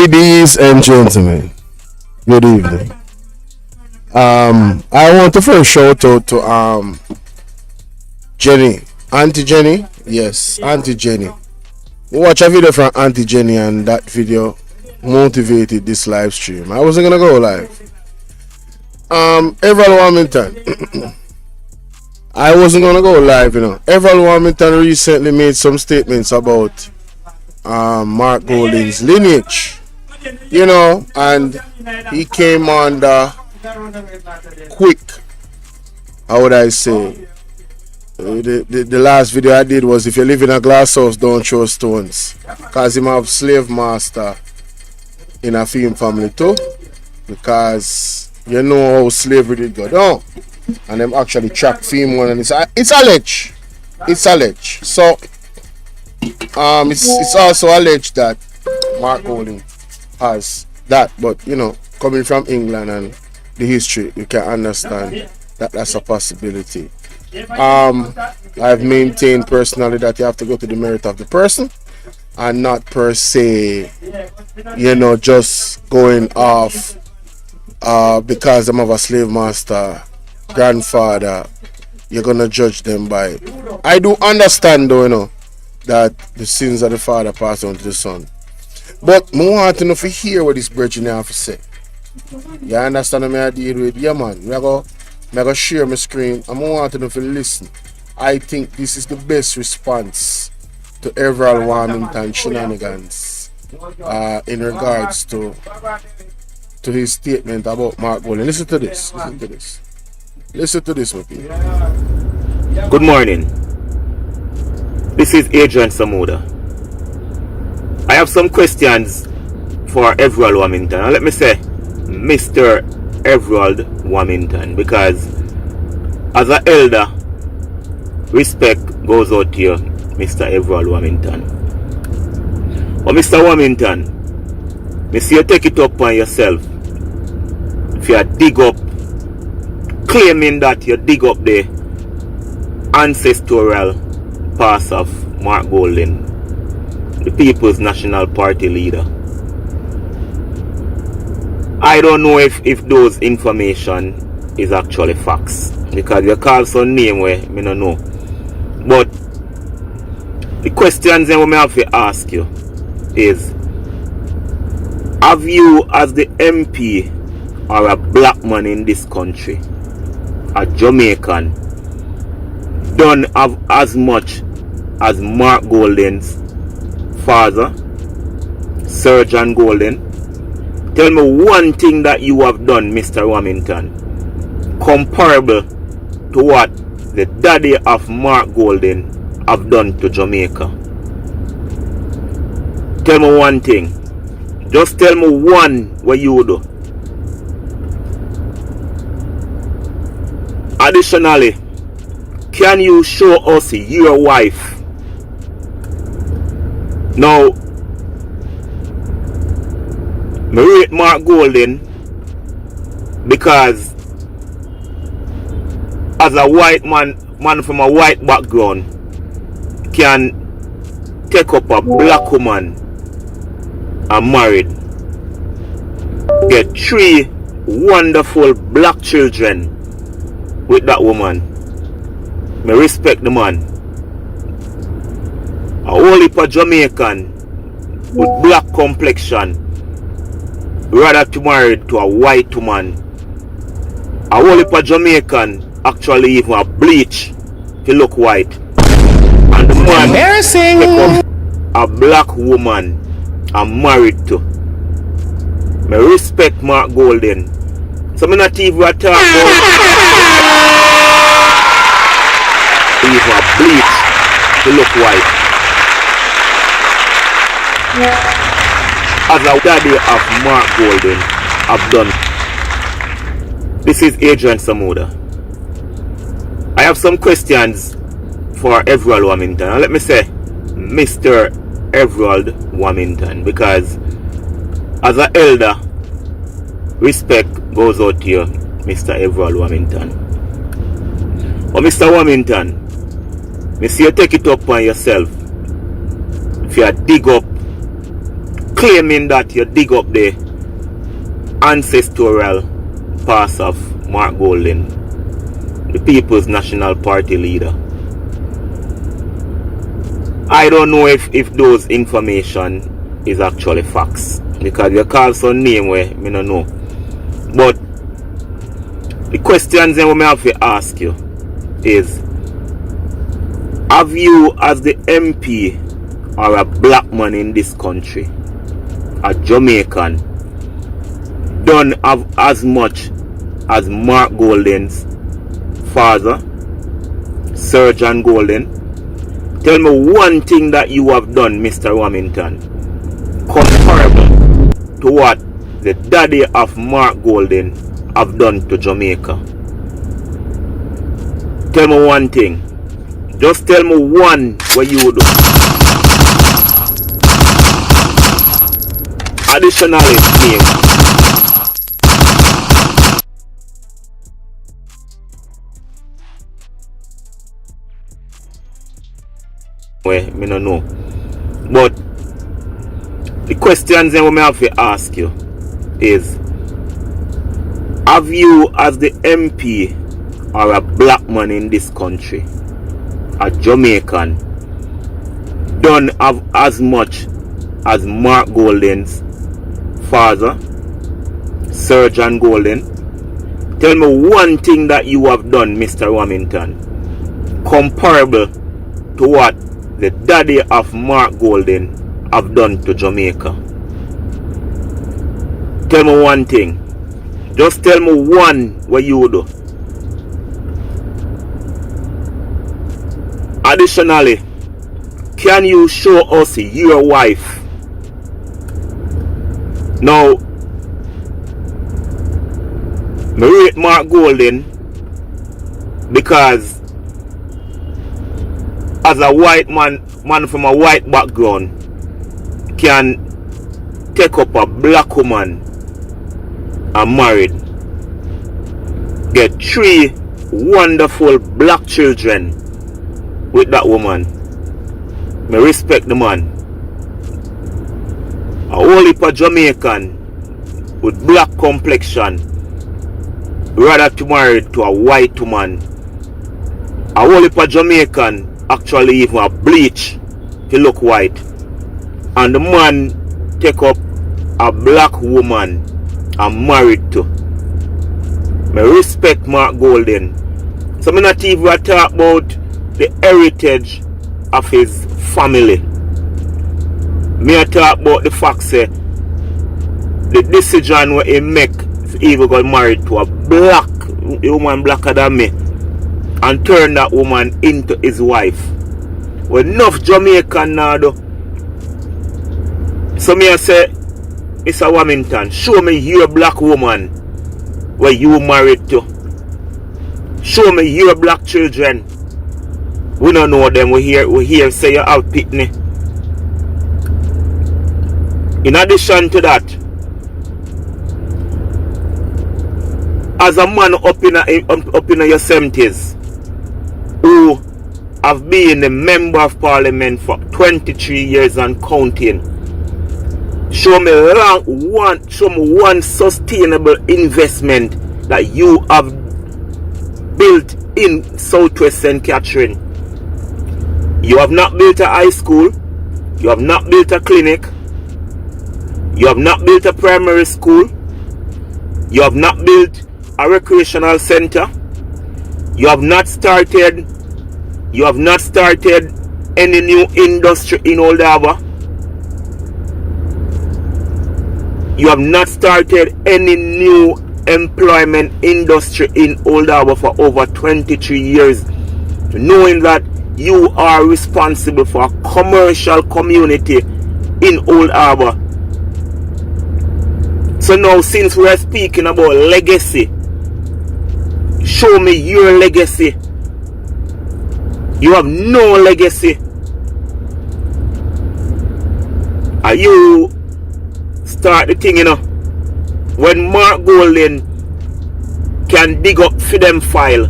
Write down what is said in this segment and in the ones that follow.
Ladies and gentlemen, good evening. I want to first shout out to Jenny, Auntie Jenny. Yes, Auntie Jenny. We watch a video from Auntie Jenny, and that video motivated this live stream. I wasn't gonna go live. Everald Warmington. I wasn't gonna go live, Everald Warmington recently made some statements about Mark Golding's lineage, and he came under quick. How would I say? The last video I did was, if you live in a glass house, don't throw stones, because him have slave master in a film family too, because you know how slavery did go down, and them actually track film one, and it's alleged. So it's also alleged that Mark Golding has that, but coming from England and the history, you can understand that that's a possibility. I've maintained personally that you have to go to the merit of the person, and not per se, just going off because them have a slave master, grandfather. You're gonna judge them by. I do understand though, that the sins of the father pass on to the son. But I want to know if you hear what this brethren have to say. You understand what I deal with? Yeah, man. I'm going to share my screen. I want to know if you listen. I think this is the best response to Everald Warmington shenanigans in regards to his statement about Mark Golding. Listen to this. Listen to this, my people. Good morning. This is Agent Samuda. I have some questions for Everald Warmington. And let me say Mr. Everald Warmington, because as an elder, respect goes out to you, Mr. Everald Warmington. But Mr. Warmington, me see you take it up on yourself. If you dig up, claiming that you dig up the ancestral past of Mark Golding, the People's National Party leader. I don't know if those information is actually facts, because you call some name where I don't know. But the questions that I have to ask you is, have you, as the MP or a black man in this country, a Jamaican, done have as much as Mark Golding's father, Sir John Golding? Tell me one thing that you have done, Mr. Warmington, comparable to what the daddy of Mark Golding have done to Jamaica. Tell me one thing. Just tell me one what you do. Additionally, can you show us your wife? Now, me rate Mark Golding because as a white man from a white background can take up a black woman and married, get 3 wonderful black children with that woman. Me respect the man. A whole heap of Jamaican with black complexion rather to marry to a white woman. A whole heap of Jamaican actually even a bleach to look white. And the man take up a black woman and married to. Me respect Mark Golding. So me not even talk about even a bleach to look white. As a daddy of Mark Golding have done. This is Agent Samuda. I have some questions for Everald Warmington. And let me say Mr. Everald Warmington, because as an elder, respect goes out to you, Mr. Everald Warmington. But Mr. Warmington, me see you take it up on yourself. If you dig up, claiming that you dig up the ancestral past of Mark Golding, the People's National Party leader. I don't know if those information is actually facts, because you call some name where I don't know. But the questions that I have to ask you is, have you as the MP or a black man in this country, a Jamaican, done have as much as Mark Golding's father, Sir John Golding? Tell me one thing that you have done, Mr. Warmington, comparable to what the daddy of Mark Golding have done to Jamaica. Tell me one thing. Just tell me one what you do. Additionally, well, I don't know. But the questions that I have to ask you is, have you as the MP or a black man in this country, a Jamaican, done have as much as Mark Golding's father, Sir John Golding? Tell me one thing that you have done, Mr. Warmington, comparable to what the daddy of Mark Golding have done to Jamaica. Tell me one thing. Just tell me one what you do. Additionally, can you show us your wife? Now, me rate Mark Golding because as a white man from a white background can take up a black woman and married, get 3 wonderful black children with that woman. Me respect the man. A whole heap of Jamaican with black complexion rather to marry to a white woman. A whole heap of Jamaican actually even a bleach to look white, and the man take up a black woman and married to. Me respect Mark Golding. So me not even talk about the heritage of his family. Me talk about the fact say the decision where he make to even got married to a woman blacker than me and turn that woman into his wife. Well, enough Jamaican now though. So me say, Mr. Warmington, show me your black woman where you married to. Show me your black children. We don't know them. We hear say you have pitney. In addition to that, as a man up in your 70s who have been a member of parliament for 23 years and counting, show me one sustainable investment that you have built in Southwest St. Catherine. You have not built a high school, you have not built a clinic, you have not built a primary school, you have not built a recreational center, you have not started any new industry in Old Harbour. You have not started any new employment industry in Old Harbour for over 23 years, knowing that you are responsible for a commercial community in Old Harbour. So now, since we are speaking about legacy, show me your legacy. You have no legacy. Are you start the thing, when Mark Golding can dig up for them file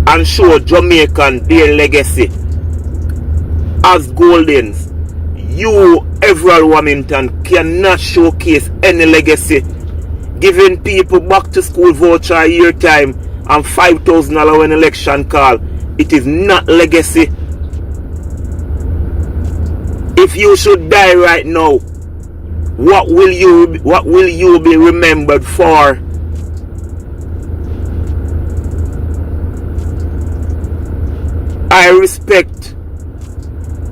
and show Jamaican their legacy as Goldings, you Everall Warmington cannot showcase any legacy. Giving people back to school voucher a year time and $5,000 when election call, it is not legacy. If you should die right now, what will you be remembered for? I respect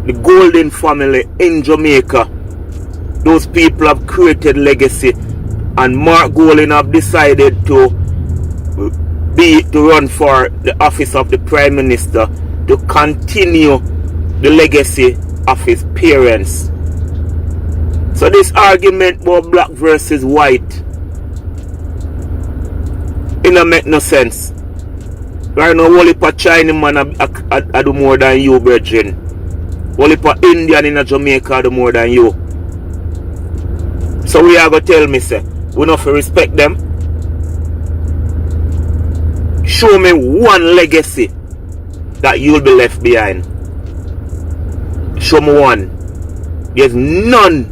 the Golden family in Jamaica. Those people have created legacy, and Mark Golden have decided to run for the office of the Prime Minister to continue the legacy of his parents. So this argument about black versus white, it don't make no sense. Right now, only for Chinaman I do more than you, brethren. Only for Indian in Jamaica I do more than you. So we are going to tell me, say, we not respect them. Show me one legacy that you'll be left behind. Show me one. There's none.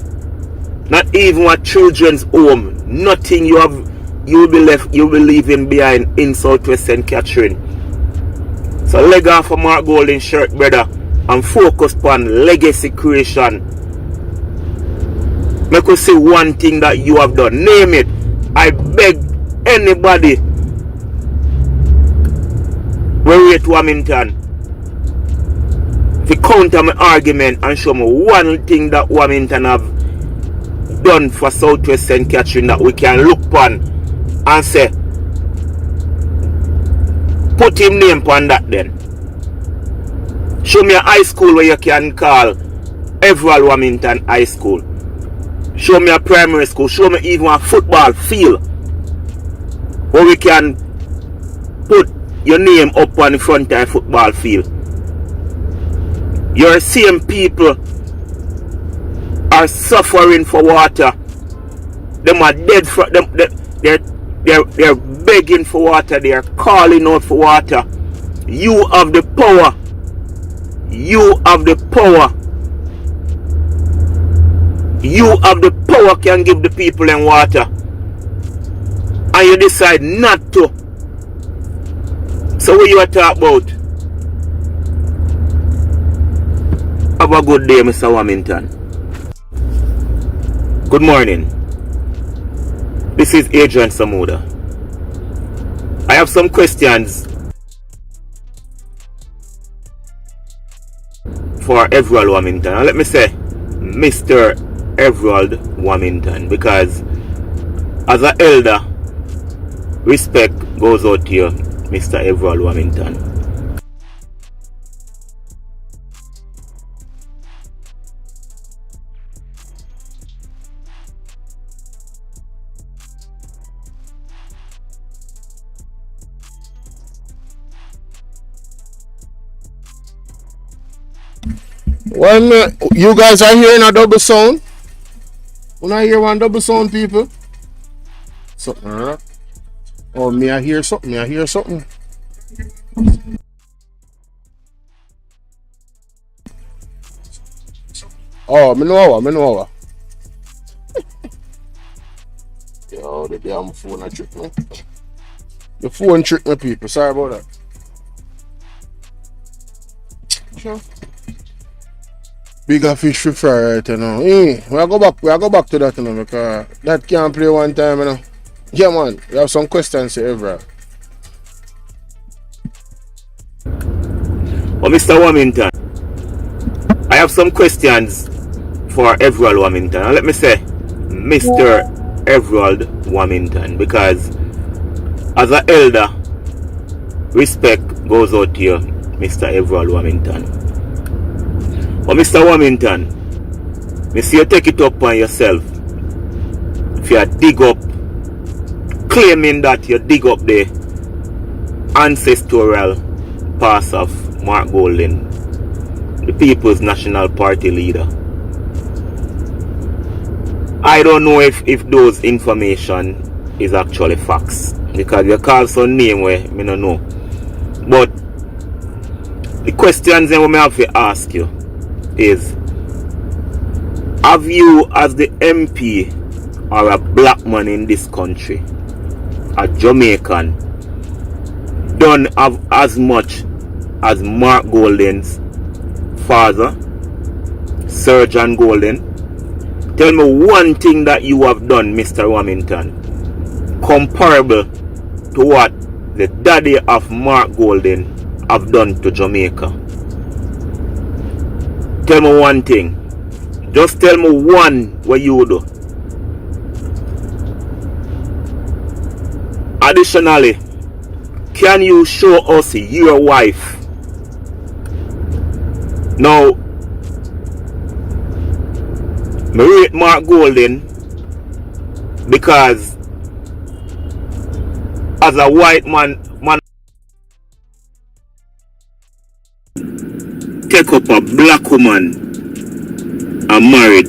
Not even a children's home. Nothing you'll be leaving behind in Southwest St. Catherine. So leg off a Mark Golden shirt, brother, and focus on legacy creation. Make us see one thing that you have done. Name it. I beg anybody we rate Warmington to counter my argument and show me one thing that Warmington have done for Southwest St. Catherine that we can look upon and say, put him name upon that then. Show me a high school where you can call Everall Warmington High School. Show me a primary school. Show me even a football field where we can put your name up on the front of a football field. Your same people are suffering for water. Them are dead for them. They're begging for water. They are calling out for water. You have the power. You have the power. You have the power can give the people them water. And you decide not to. So what you are talking about? Have a good day, Mr. Warmington. Good morning. This is Adrian Samuda. I have some questions for Everall Warmington. And let me say Mr. Everall Warmington, because as an elder, respect goes out to you, Mr. Everall Warmington. When you guys are hearing a double sound, when I hear one double sound, people, something wrong. Oh, me I hear something. Me I hear something. Oh, me know. Yo, the damn phone trick me. The phone trick me, people. Sorry about that. Sure. Bigger fish for fry right now. We go back to that, you know, because that can't play one time, you know. Yeah, man, we have some questions to Everall. Well, Mr. Warmington, I have some questions for Everall Warmington. And let me say Mr. Everall Warmington, because as an elder, respect goes out to you, Mr. Everall Warmington. But Mr. Warmington, me see you take it up on yourself. If you dig up, claiming that you dig up the ancestral past of Mark Golden, the People's National Party leader. I don't know if those information is actually facts, because you call some name where me don't know. But the questions that we have to ask you is, Have you, as the MP or a black man in this country, a Jamaican, done have as much as Mark Golden's father, Sir John Golden? Tell me one thing that you have done, Mr. Warmington, comparable to what the daddy of Mark Golden have done to Jamaica. Tell me one thing. Just tell me one what you do. Additionally, can you show us your wife? Now, me rate Mark Golden because as a white man take up a black woman and married,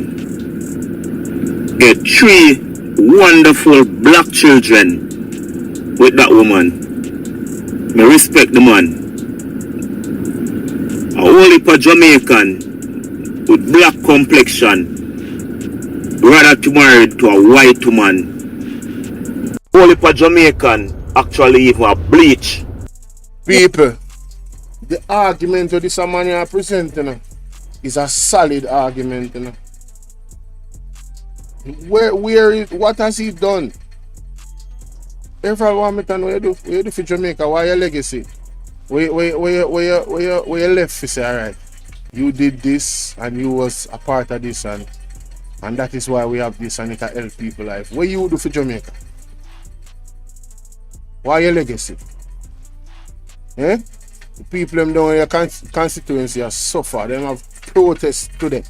get 3 wonderful black children with that woman. Me respect the man. A whole heap of Jamaican with black complexion rather to marry to a white woman. A whole heap of Jamaican actually even a bleach. People, the argument that this man is presenting is a solid argument. What has he done? Everyone want me to know what you do for Jamaica. Why your legacy? Where you left for say, alright, you did this and you was a part of this and that is why we have this and it can help people life. What you do for Jamaica? Why your legacy? Eh? The people them down in your constituency are suffer. They have protests today.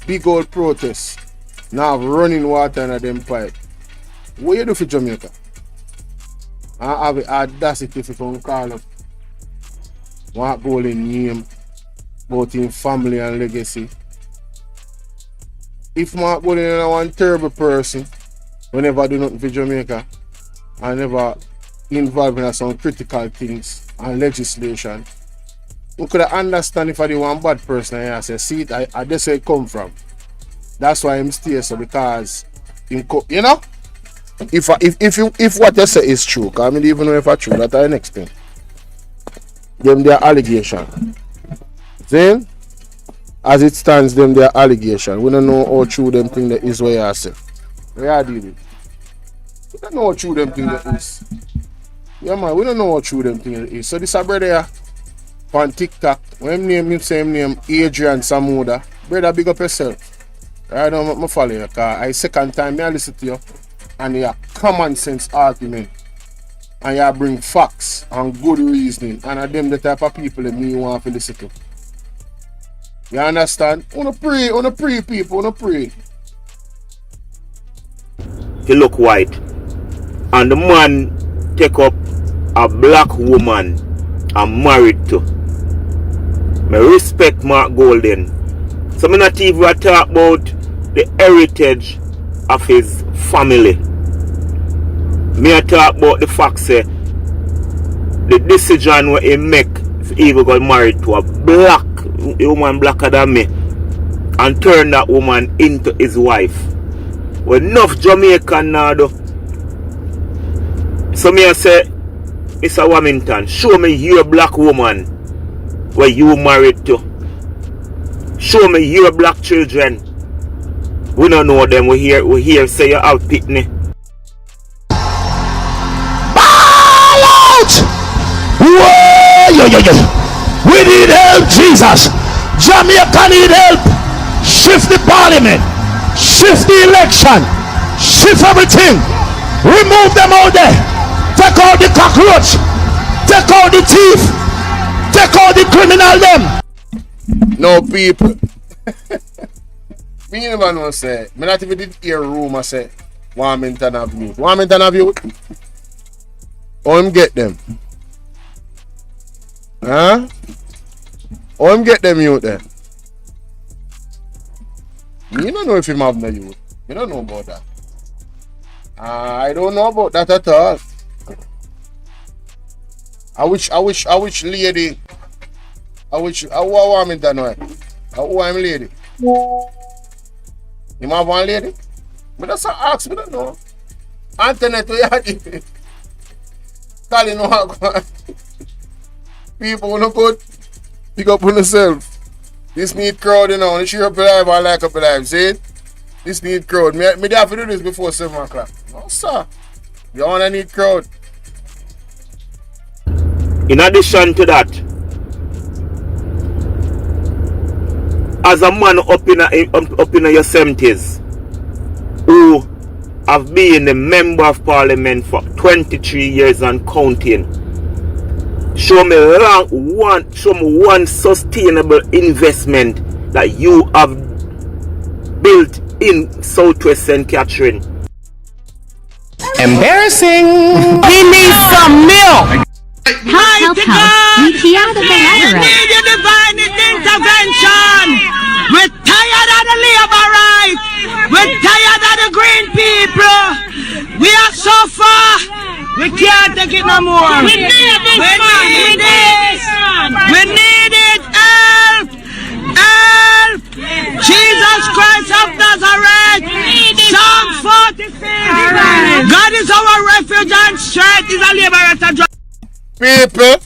Big old protests. Now have running water in them pipe. What you do for Jamaica? I have the audacity to come call up Mark Golden name about him family and legacy. If Mark Golden is one terrible person who never do nothing for Jamaica and never involved in some critical things and legislation, we could understand if I do one bad person and I say, see it, I just say it come from. That's why I'm still so because you know? If what you say is true, because I mean even know if it's true, that's the next thing. Them their allegation. Then, as it stands, them their allegation. We don't know how true them thing that is what you say. We are dealing. We don't know how true them thing that is. Yeah man, we don't know how true them thing that is. So this a brother here on TikTok. When him same name Adrian Samuda. Brother, big up yourself. I don't follow you because I second time I listen to you. And you have common sense argument and you bring facts and good reasoning and are them the type of people that me want to listen to. You understand? Wanna pray people, wanna pray. He look white and the man take up a black woman and married to. Me respect Mark Golden. So me not even talk about the heritage of his family. Me a talk about the fact say the decision what he make if he even got married to a woman blacker than me and turn that woman into his wife. Well, enough Jamaican now though. So me a say, Mr. Warmington, show me your black woman where you married to. Show me your black children. We don't know them. We hear say you have pitney. Ball out! Whoa, yo. We need help, Jesus. Jamaica need help. Shift the parliament. Shift the election. Shift everything. Remove them out there. Take out the cockroach. Take out the thief. Take out the criminal them. No people. Me never know say. Me not even did hear rumor say Warmington have youth. Warmington have youth. How him get them? Huh? How him get them youth there? Me don't know if him have no youth. Me don't know about that. I don't know about that at all. I wish lady. I Warmington know. Who I'm lady. You have one lady? But that's an ask, we don't know. Internet, we are giving. Call you know what people wanna put pick up on yourself. This need crowd, you know. You share up your life or like up your life. See it? This need crowd. Me have to do this before 7 o'clock. No, sir. You wanna need crowd. In addition to that, as a man up in your 70s who have been a member of parliament for 23 years and counting, show me one sustainable investment that you have built in Southwest St. Catherine. Embarrassing. He needs some milk. Help, UTI out of the ladder. We need your divine intervention. We're tired of the labor rights. We're tired of the green people. We are so far. We can't take it no more. We need this. We need this. We need it. Help. Help. Jesus Christ of Nazareth. Psalm 46. God is our refuge and strength. Is a liberator. People.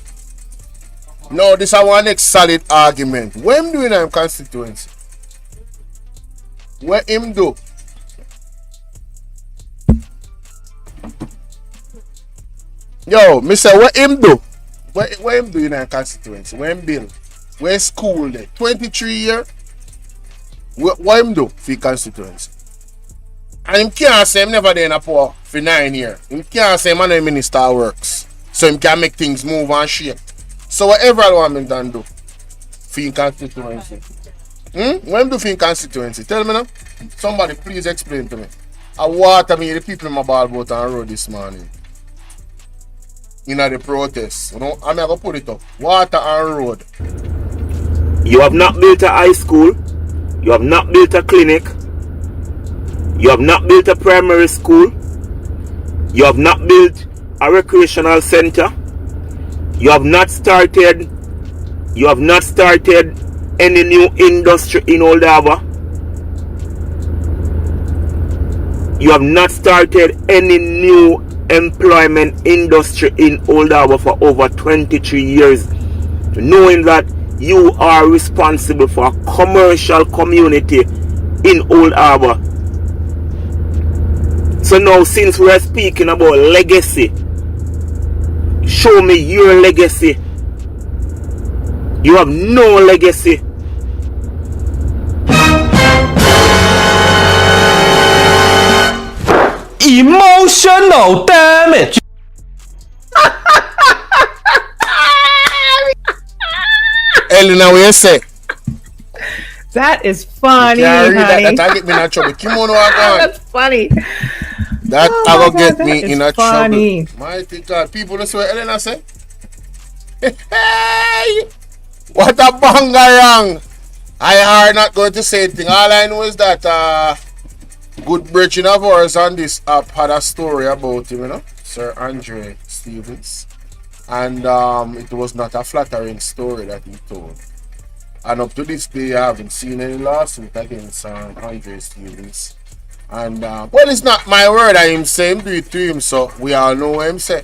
No, this is one next solid argument. What him doing in constituency? What him do? Yo, me say what him do? What him do in a constituency? What him build? Where school there? 23 years? What him do for constituency? And him can't say him never there in a poor for 9 years. Him can't say man a minister of works. So him can make things move and shake. So whatever Warmington do for him constituency. What him do for him constituency? Tell me now. Somebody please explain to me. I water me the people in my ball boat and road this morning. In the protest. You know, I'm going to put it up. Water and road. You have not built a high school. You have not built a clinic. You have not built a primary school. You have not built a recreational center. You have not started any new industry in Old Harbour. You have not started any new employment industry in Old Harbour for over 23 years, knowing that you are responsible for a commercial community in Old Harbour. So now, since we are speaking about legacy, show me your legacy. You have no legacy. Emotional damage. Elena, what you say? That is funny, That honey. get me in trouble. Kimono again. That's funny. That Oh will my get God, me that in is a funny. trouble. Mighty God. People, that's what Elena say. Hey! What a bangarang! I are not going to say anything. All I know is that good bridging of ours on this app had a story about him, you know, Sir Andre Stevens. And it was not a flattering story that he told. And up to this day, I haven't seen any lawsuit against Andre Stevens. And well, it's not my word. I am saying do it to him, so we all know what him say.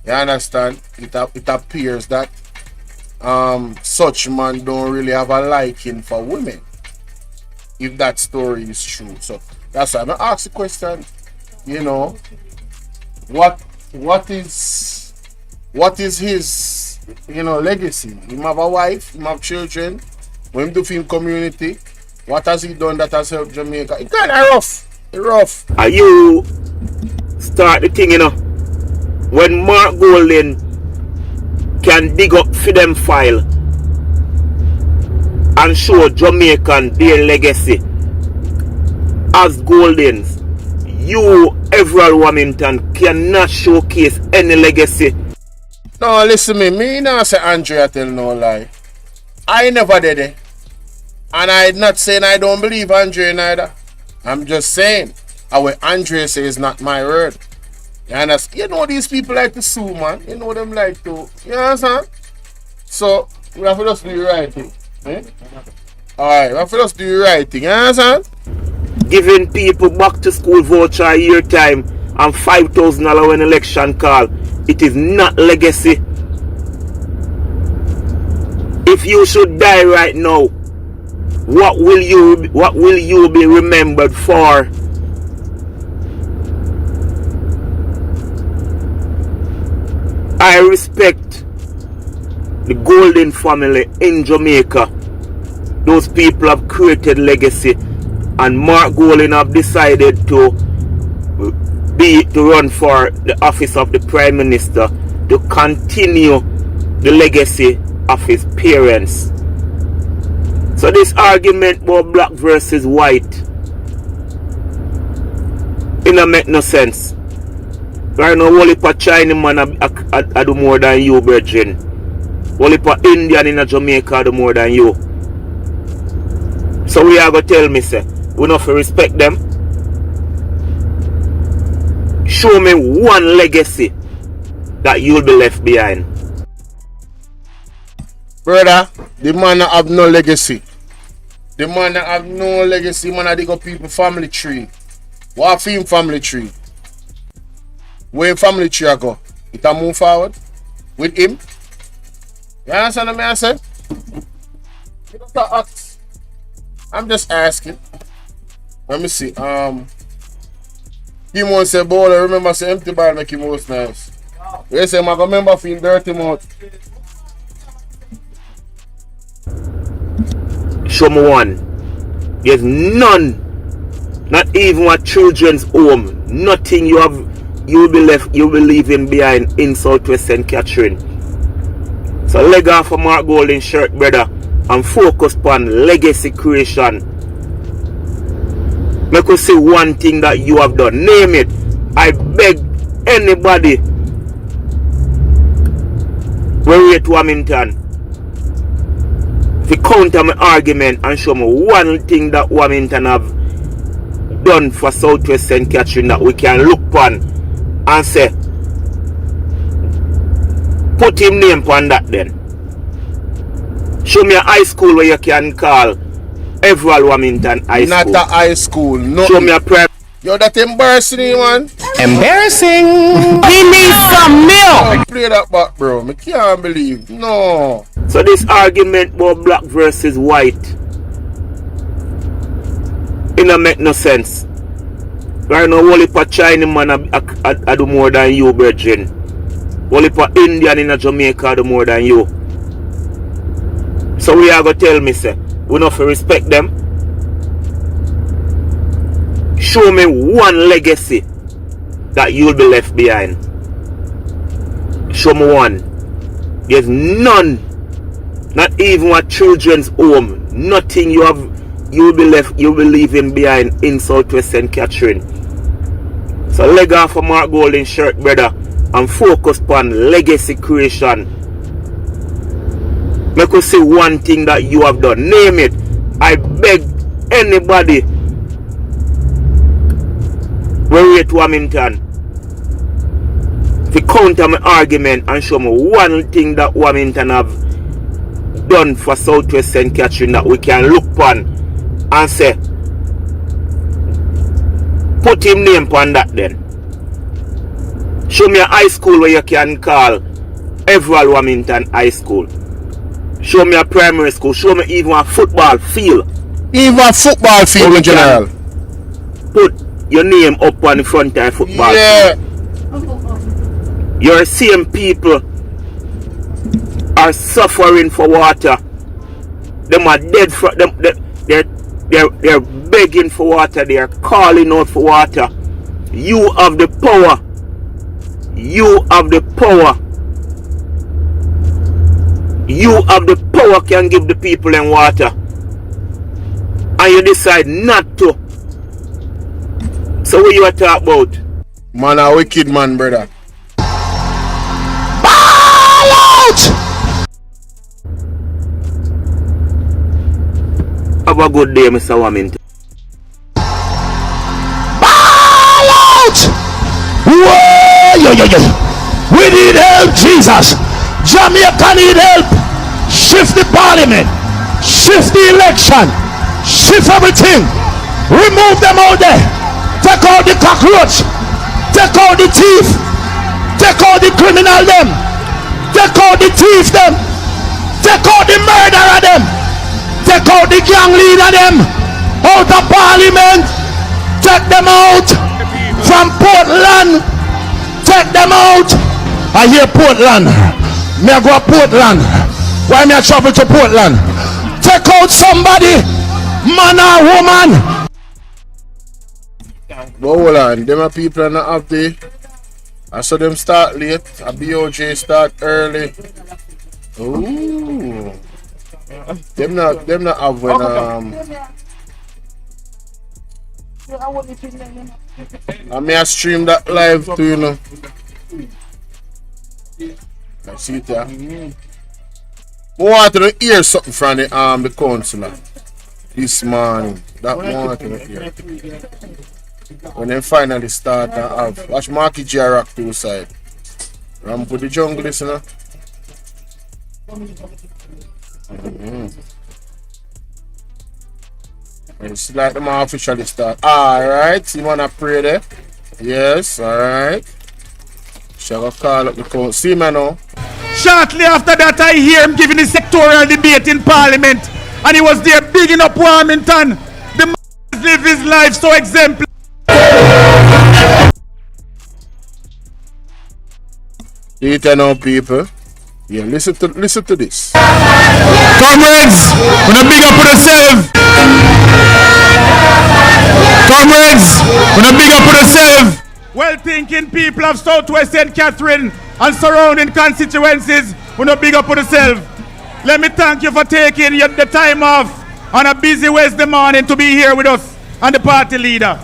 You understand? It appears that such man don't really have a liking for women, if that story is true. So that's why I'm gonna ask the question. You know, what is his legacy? Him have a wife, him have children, when him do film community. What has he done that has helped Jamaica? It's kind of rough. Are you start the thing, when Mark Golden can dig up for them file and show Jamaican their legacy as Goldens, you, Everald Warmington, cannot showcase any legacy. No, listen me not say Andrea tell no lie. I never did it. And I'm not saying I don't believe Andre neither. I'm just saying, what Andre says is not my word. You understand? You know these people like to sue, man. You know them like to. You understand? So, we have to just do the right thing. Eh? Alright, we have to just do the right thing. You understand? giving people back to school voucher a year time and $5,000 when election call. It is not legacy. If you should die right now, what will you be remembered for? I respect the Golden family in Jamaica. Those people have created legacy, and Mark Golden have decided to run for the office of the Prime Minister to continue the legacy of his parents. So this argument about black versus white, it don't make no sense. Right now, only for China man I do more than you, brethren. Only for Indian in Jamaica I do more than you. So we are going to tell me, say, we not to respect them. Show me one legacy that you'll be left behind. Brother, the man have no legacy. The man have no legacy. Man, I dig up people family tree. What film family tree? Where family tree I go? It a move forward with him. You understand what I say? You don't ask. I'm just asking. Let me see. He won't say Bolo. Remember say empty ball make him most nice. We say I remember feel dirty mouth. Show me one. There's none. Not even a children's home. Nothing you'll be leaving behind in Southwest St. Catherine. So leg off of Mark Golden shirt, brother, and focus on legacy creation. Make us see one thing that you have done. Name it. I beg anybody where we at Warmington to counter my argument and show me one thing that Warmington have done for Southwest St. Catherine that we can look upon and say, put him name on that then. Show me a high school where you can call Everall Warmington High School. Not a high school, no. Show me a private. Yo, that embarrassing, man. Embarrassing. We need some milk. Play that back, bro. I can't believe. No. So this argument about black versus white, it don't make no sense. Right now, only for China man I do more than you, brethren. Only for Indian in Jamaica I do more than you. So we are going to tell me, say, we not to respect them. Show me one legacy that you'll be left behind. Show me one. There's none. Not even a children's home. Nothing you'll be leaving behind in Southwest St. Catherine. So leg off of Mark Golden shirt, brother, and focus on legacy creation. Make us see one thing that you have done. Name it. I beg anybody where we at Warmington to counter my argument and show me one thing that Warmington have done for Southwest St. Catherine that we can look upon and say, put him name on that then. Show me a high school where you can call Everall Warmington High School. Show me a primary school. Show me even a football field. Even a football field in general. Put your name up on the front of football field. Your same people are suffering for water. Them are dead for them. They're begging for water. They are calling out for water. You have the power. You have the power. You have the power can give the people them water. And you decide not to. So what you are talking about? Man, a wicked man, brother. Ball out! Have a good day, Mr. Warmington. Ball out! Whoa! Yo, yo, yo. We need help, Jesus. Jamaica need help. Shift the parliament. Shift the election. Shift everything. Remove them out there. Take out the cockroach. Take out the thief. Take out the criminal them. Take out the thief them. Take out the murderer them. Take out the gang leader them. Out of parliament. Take them out. From Portland. Take them out. I hear Portland. Me I go to Portland. Why me I travel to Portland? Take out somebody. Man or woman. But hold on, them are people are not up there. I saw them start late. A BOJ start early. Ooh. Them not have when I may stream that live too, you know. I see it there. I want to hear something from the councillor this morning. That want to hear. When they finally start and have. Watch Marky J rock to the side. Ramp with the jungle, listener. It's like the man officially start. Alright, you wanna pray there? Yes, alright. Shall I call up the council? See me now. Shortly after that, I hear him giving a sectorial debate in Parliament, and he was there bigging up Warmington. The man live his life so exemplary. You know, people. Yeah, listen to this. Comrades, we're not big up for yourself. Comrades, we're not big up for yourself. Well-thinking people of Southwest St. Catherine and surrounding constituencies, we're not big up for yourself. Let me thank you for taking the time off on a busy Wednesday morning to be here with us and the party leader.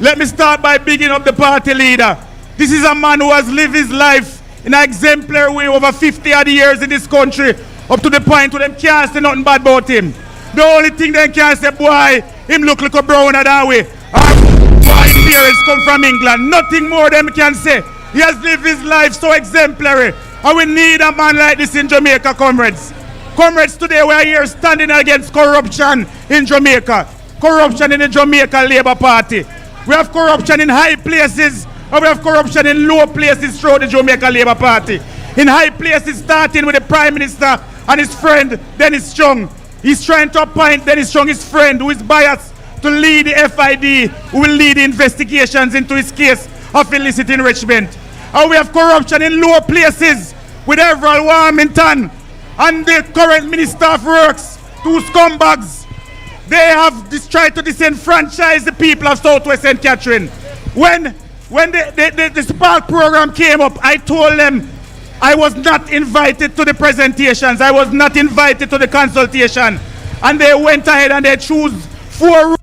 Let me start by bigging up the party leader. This is a man who has lived his life in an exemplary way over 50 odd years in this country, up to the point where them can't say nothing bad about him. The only thing they can say, boy, him look like a browner that way. Our parents come from England. Nothing more them can say. He has lived his life so exemplary. And we need a man like this in Jamaica, comrades. Comrades, today we are here standing against corruption in Jamaica. Corruption in the Jamaica Labour Party. We have corruption in high places, and we have corruption in low places throughout the Jamaica Labour Party. In high places, starting with the Prime Minister and his friend, Dennis Chung. He's trying to appoint Dennis Chung, his friend, who is biased to lead the FID, who will lead investigations into his case of illicit enrichment. And we have corruption in low places with Everal Warmington and the current Minister of Works, two scumbags. They have tried to disenfranchise the people of Southwest St. Catherine. When the Spark program came up, I told them I was not invited to the presentations. I was not invited to the consultation. And they went ahead and they chose 4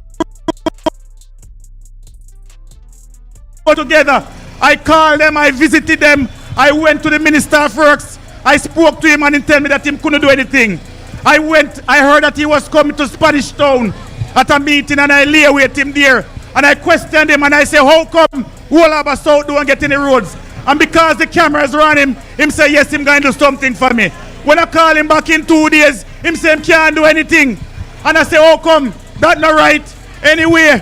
together. I called them, I visited them, I went to the Minister of Works, I spoke to him and he told me that he couldn't do anything. I heard that he was coming to Spanish Town at a meeting and I lay with him there. And I questioned him and I said, how come all of us out don't get any roads? And because the cameras were on him said, yes, him going to do something for me. When I call him back in 2 days, him say him can't do anything. And I say, how come? That's not right. Anyway,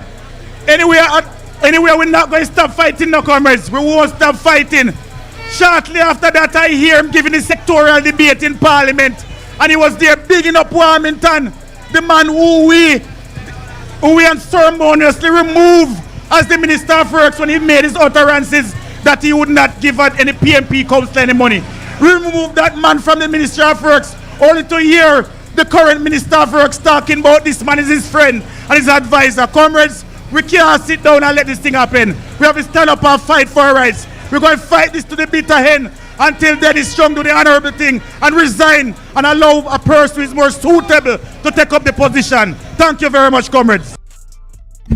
we're not going to stop fighting no, comrades. We won't stop fighting. Shortly after that, I hear him giving a sectorial debate in Parliament. And he was there bigging up Warmington, the man who we unceremoniously removed as the Minister of Works when he made his utterances that he would not give out any PMP council any money. Remove that man from the Ministry of Works, only to hear the current Minister of Works talking about this man is his friend and his advisor. Comrades, we can't sit down and let this thing happen. We have to stand up and fight for our rights. We're going to fight this to the bitter end until Dennis Chung do the honorable thing and resign and allow a person who is more suitable to take up the position. Thank you very much, comrades.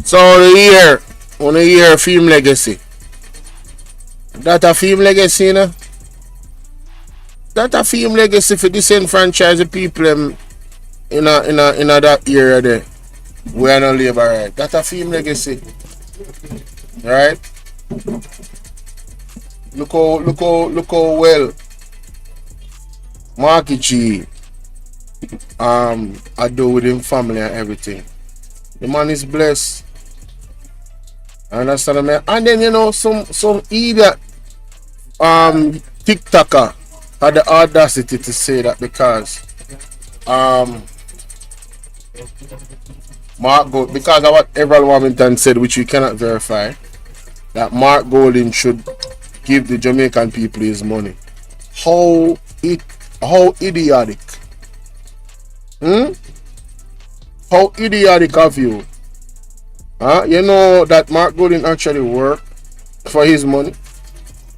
So on a year film legacy. That a film legacy, you know? That a film legacy for disenfranchise the people in that area there. We are not labor right. That a film legacy. Right? Look how well Markie G I do with him family and everything. The man is blessed. Understand me? And then you know some idiot TikToker had the audacity to say that because because of what Everald Warmington said, which we cannot verify, that Mark Golding should give the Jamaican people his money. How idiotic. How idiotic of you. You know that Mark Golding actually worked for his money.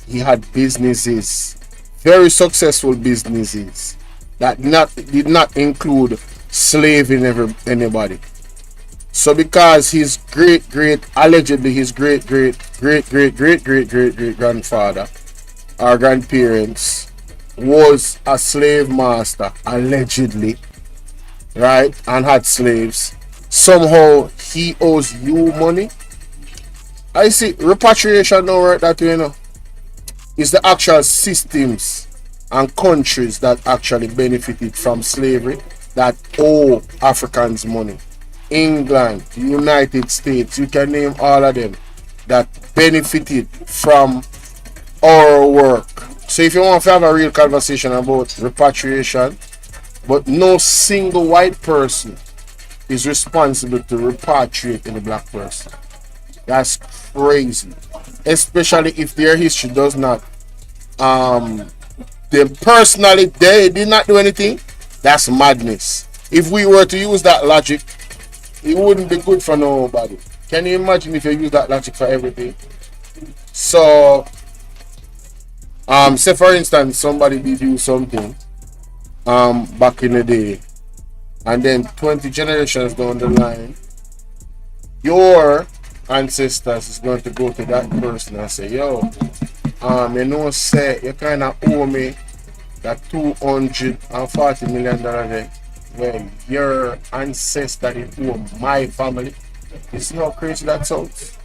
He had businesses, very successful businesses that did not include slaving anybody. So because his allegedly his great grandfather or grandparents was a slave master, allegedly, right, and had slaves, somehow he owes you money. I see repatriation don't work that way, you know. It's the actual systems and countries that actually benefited from slavery that owe Africans money. England, United States, you can name all of them that benefited from our work. So if you want to have a real conversation about repatriation, but no single white person is responsible to repatriate any black person. That's crazy. Especially if their history does not they personally they did not do anything. That's madness. If we were to use that logic, it wouldn't be good for nobody. Can you imagine if you use that logic for everything? So say for instance somebody did do something back in the day, and then 20 generations down the line your ancestors is going to go to that person and say, yo, you know, say you kind of owe me that $240 million there. Well, your ancestor did owe my family. You see how crazy that sounds?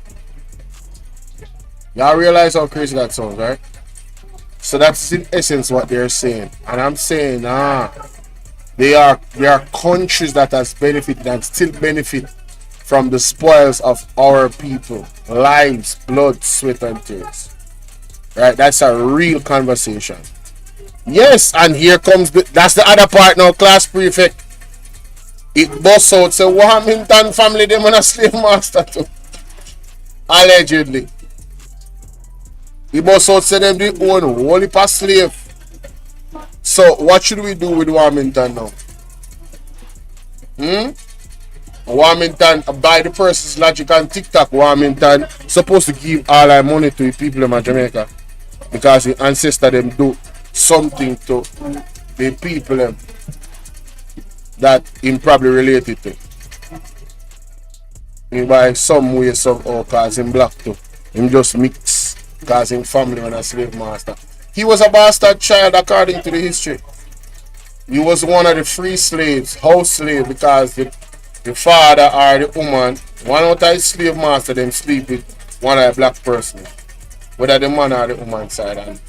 Y'all realize how crazy that sounds, right? So that's in essence what they're saying. And I'm saying, there are countries that has benefited and still benefit from the spoils of our people, lives, blood, sweat, and tears. Right? That's a real conversation. Yes, and here comes that's the other part now, class prefect. It busts out, say Warmington family, them on a slave master too. Allegedly. It busts out, say them the own whole heap of slave. So what should we do with Warmington now? Warmington, by the person's logic and TikTok, Warmington supposed to give all our money to the people in Jamaica because the ancestors them do something to the people that him probably related to. By some way, somehow, cause him black too. Him just mix, cause him family and a slave master. He was a bastard child according to the history. He was one of the free slaves, house slave, because the father or the woman, one out of his slave master, them sleep with one of the black person, whether the man or the woman side. And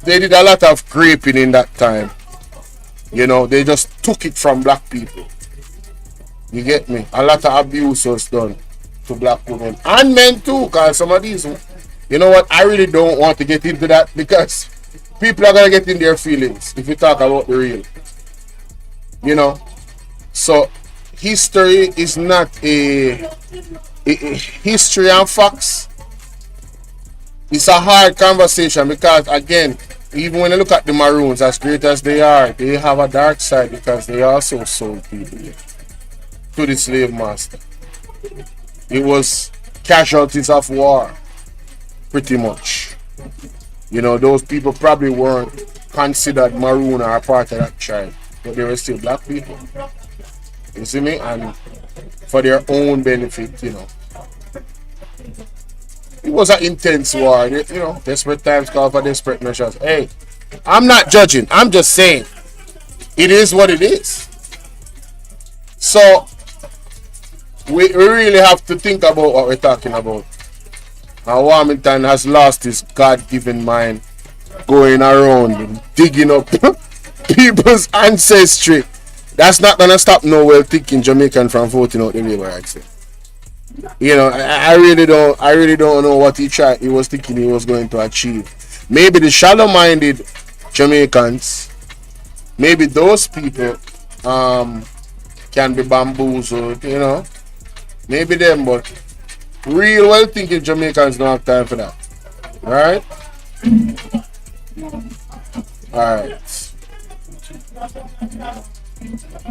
they did a lot of raping in that time. You know, they just took it from black people. You get me? A lot of abuse was done to black women and men too, because some of these, you know what, I really don't want to get into that because people are going to get in their feelings if you talk about the real. You know? So history is not a history and facts. It's a hard conversation because again, even when you look at the Maroons, as great as they are, they have a dark side because they also sold people to the slave master. It was casualties of war, pretty much. You know, those people probably weren't considered Maroon or a part of that tribe, but they were still black people. You see me? And for their own benefit, you know. It was an intense war, you know. Desperate times call for desperate measures. Hey, I'm not judging. I'm just saying it is what it is. So we really have to think about what we're talking about. And Warmington has lost his God-given mind going around and digging up people's ancestry. That's not gonna stop no well thinking Jamaican from voting out the Labour Act. You know, I really don't know what he was thinking he was going to achieve. Maybe the shallow-minded Jamaicans, maybe those people can be bamboozled, you know. Maybe them, but real well-thinking Jamaicans don't have time for that. Alright? Alright.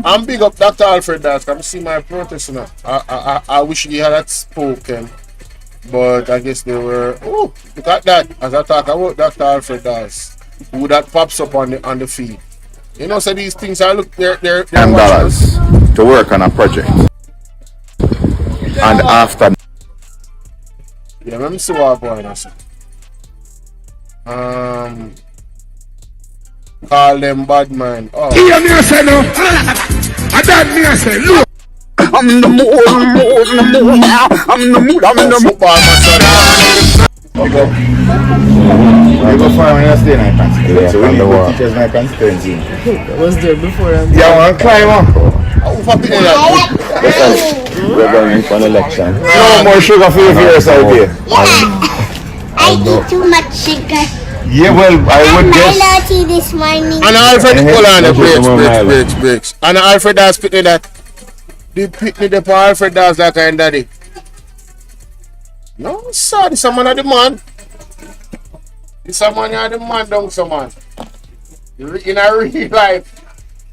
I'm big up Dr. Alfred Dawes. Come see my protest now. I wish he had spoken, but I guess they were. Oh, look at that! As I talk about Dr. Alfred Dawes, who that pops up on the feed. You know, so these things I look they're $10 to work on a project, and after. Yeah, let me see what I'm going to call them bad man. Oh. Hear me say no. I don't me say no. I'm in the mood, I'm in the mood. Football man, Okay. I go for when you stay in my constituency. So we need to teach us my constituency. I was there before. Yeah, I want to climb up. Listen, we're going for an election. No more sugar for you for yourself here. I eat too much sugar. Yeah, well, I would guess. My tea this morning. And Alfred, hold on, breaks. And Alfred has picked that. The pitney the for Alfred Dawes that kind of daddy. No, sir, this is a man of the man. This is a man of the man, don't so man. In a real life.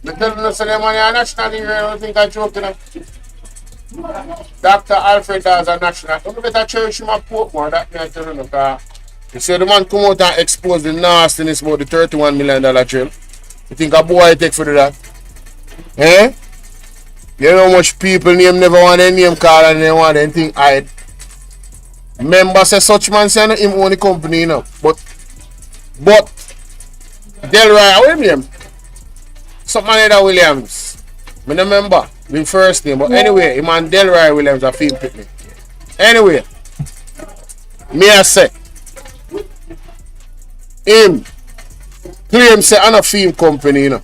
The tell you so the man is national hero, I don't think I joke to them. Dr. Alfred Dawes is national. Don't better cherish him a poke more, that me I tell you, because you see the man come out and expose the nastiness about the $31 million jail. You think a boy take for that? Eh? You know how much people name never want their name called and they want anything hide. Member say such man say him own the company, you know. But Delroy, what him name? Something like that Williams. I don't remember the first name. But anyway, him and Delroy Williams are film picnic. Anyway, me I say him claim say I'm a film company, you know.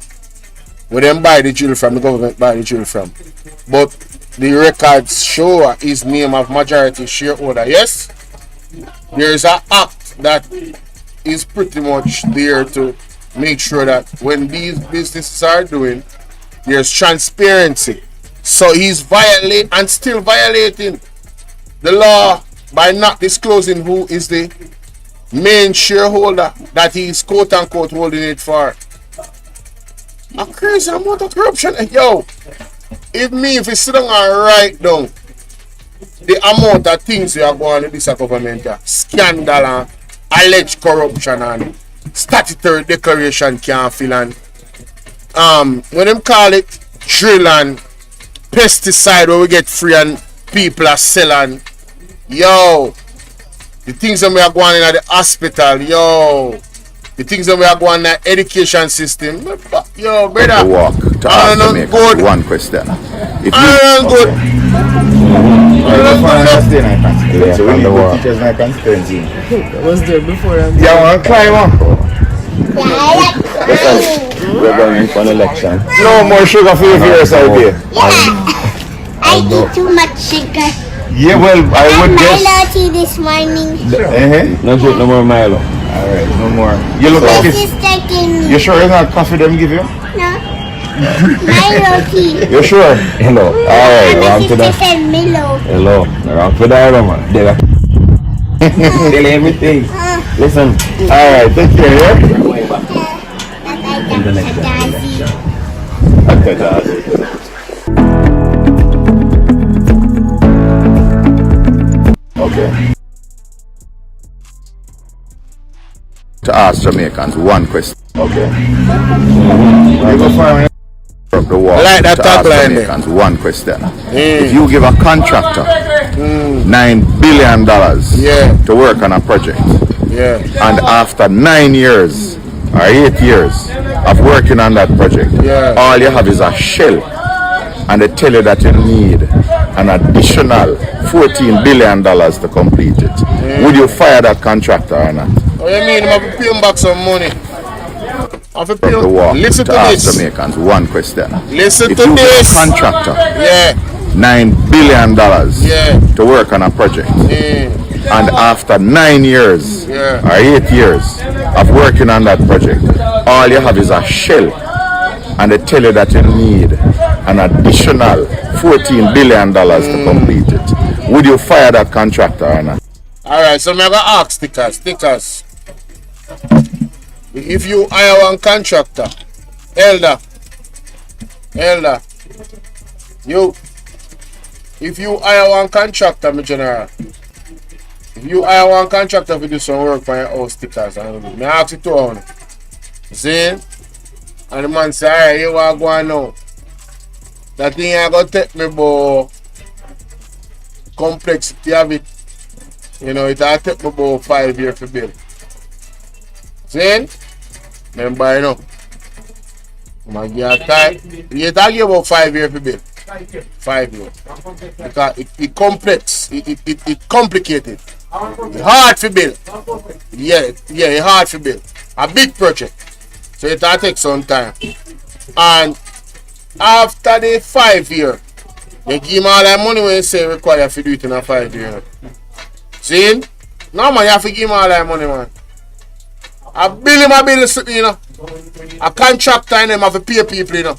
Where them buy the jewelry from, the government buy the jewelry from. But the records show his name of majority shareholder. Yes, there is an act that is pretty much there to make sure that when these businesses are doing, there's transparency. So he's violating and still violating the law by not disclosing who is the main shareholder that he's quote unquote holding it for. A crazy amount of corruption. Yo, if you sit down and write down the amount of things we are going to this government, scandal and alleged corruption and statutory declaration can't fill and when them call it drill and pesticide where we get free and people are selling, yo, the things that we are going in at the hospital, yo, the things that we are going in the education system, yo, brother, Walk to I don't know good. One question. If I don't know good. So we need to teach us my constituency. I was there before. Yeah, I want to climb up. Listen, we're going for an election. No more sugar for you for yourself here. I eat too much sugar. Yeah, well, I would guess. My tea this morning. No drink no more Milo. Alright, no more. You look My like it's. sister gave me. You sure it's not coffee them give you? No. Milo tea. You sure? Hello. Alright, My wrong to sister that. said Milo. Hello. Wrong to that, man. Tell everything. Listen. Alright, take care, yeah? In the next Okay, Dad. Okay. To ask Jamaicans one question. Okay. I go for the wall. I like that to top ask line Jamaicans one question. If you give a contractor $9 billion to work on a project, and after 9 years or 8 years of working on that project, all you have is a shell, and they tell you that you need an additional $14 billion to complete it. Would you fire that contractor or not? What do you mean? I'm going to pay him back some money. The walk Listen to ask this. Jamaicans one question. Listen if to you this. Give a contractor $9 billion to work on a project. And after 9 years or 8 years of working on that project, all you have is a shell, and they tell you that you need an additional $14 billion to complete it. Would you fire that contractor or not? Alright, so I'm going to ask stickers. If you hire one contractor, Elder, if you hire one contractor, my general, if you hire one contractor to do some work for your house, stickers, and I ask you to own. See? And the man say, alright, you want to go on now. That thing I going to take me about complexity of it. You know, it will take me about 5 years to build. See? Remember, you know. I'm going to give about 5 years to build. 5 years. Because it's complex. It's complicated. It's hard to build. Yeah, it's hard to build. A big project. So it will take some time. And after the 5 years, they give me all that money when you say require to do it in a 5 years. See? No man, you have to give me all that money, man. I build something, you know. A contractor and them have to pay people, you know.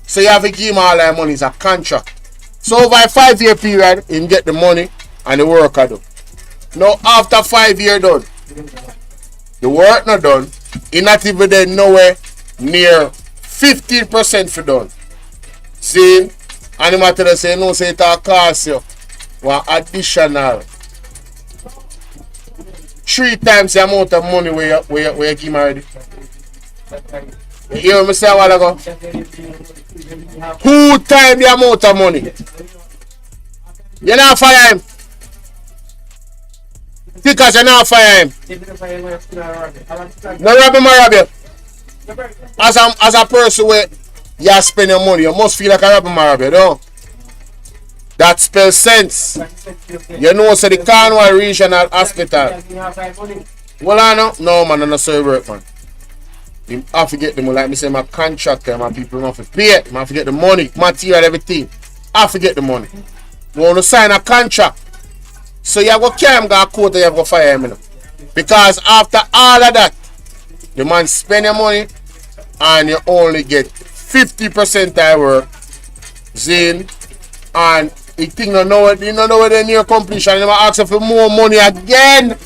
So you have to give him all that money. It's a contract. So over a 5 year period, you can get the money and the work I do. Now after 5 years done, the work not done, he not even there nowhere near 15% for done. See? And the matter say no, say it will cost you one additional 3 times the amount of money where you give him already. You hear what I say a while ago? 2 times the amount of money. You not fire him. Because you not fire him. No rob him or rob you. As a person where you spend your money, you must feel like a rob him or rob you, don't? That spells sense. You know, so the Cornwall Regional Hospital. Well, I know. No, man, I'm not so work, man. You have to get them, like me say, my contractor, my people have to pay it. I have to get the money, material, everything. I have to get the money. You want to sign a contract. So you have to carry him, go to court, and you have to fire him. You know? Because after all of that, the man spend your money and you only get 50% of your work. Zane, and you think you know where they're near completion, you ask for more money again.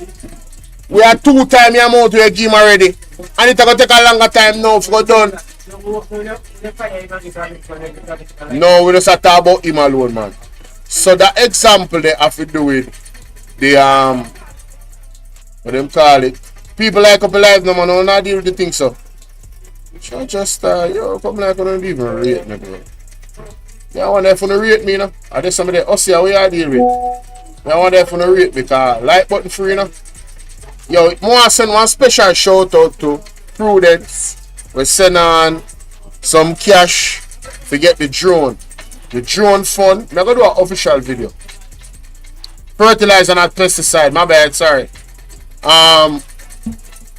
We are 2 times the amount we give him already. And it's going to take a longer time now to go done. No, we just talk about him alone, man. So the example they have to do with the what them call it. People like up alive no man, don't not deal with the thing so. So just yo, come like I don't even rate me, bro. Yeah, I want them to rate me, you know. I just somebody else here we are deal with. I want them to rate me because like button free, you know. Yo, I send one special shout out to Prudence. We send on some cash to get the drone. The drone fund. I'm going to do an official video. Fertilizer, not pesticide. My bad, sorry.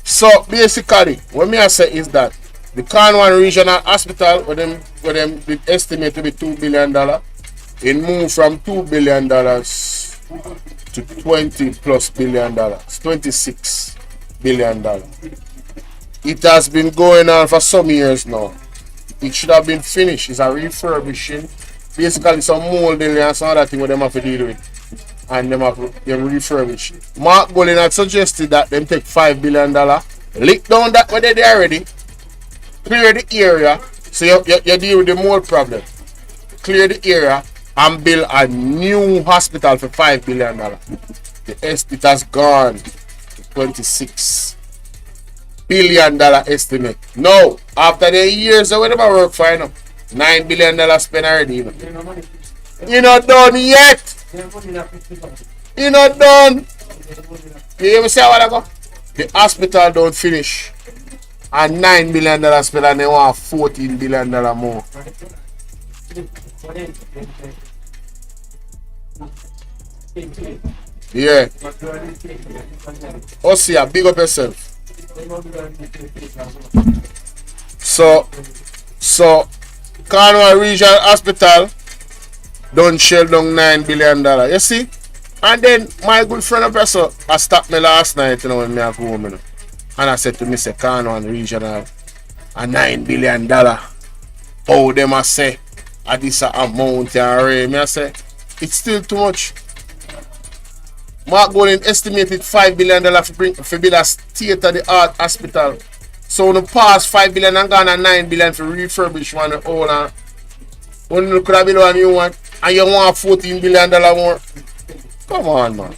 So basically, what me I say is that the Cornwall Regional Hospital, where them estimate to be $2 billion, it moved from $2 billion to $20+ billion, $26 billion. It has been going on for some years now. It should have been finished. It's a refurbishing. Basically, some molding and some other thing what them have to deal with. And them have to refurbish. Mark Golden had suggested that them take $5 billion, lick down that where they already, clear the area, so you deal with the mold problem. Clear the area and build a new hospital for $5 billion. The estimate has gone to $26 billion estimate. Now, after the years of whatever work for you know, $9 billion spent already. You know. You're not done yet. You're not done. You hear me say what I go? The hospital don't finish. And $9 billion spent and they want $14 billion more. Yeah. Osia, big up yourself. So Cornwall Regional Hospital, done shell down $9 billion. You see? And then my good friend Professor I stopped me last night, you know, when I go home, you know. And I said to me, say, Kano and regional a $9 billion. Oh, them I say, at this amount already. Me I say, it's still too much. Mark Golden estimated $5 billion for build a state-of-the-art hospital. So in the past $5 billion and gone $9 billion for refurbish one old and when you could have built a new one and you want $14 billion more. Come on, man.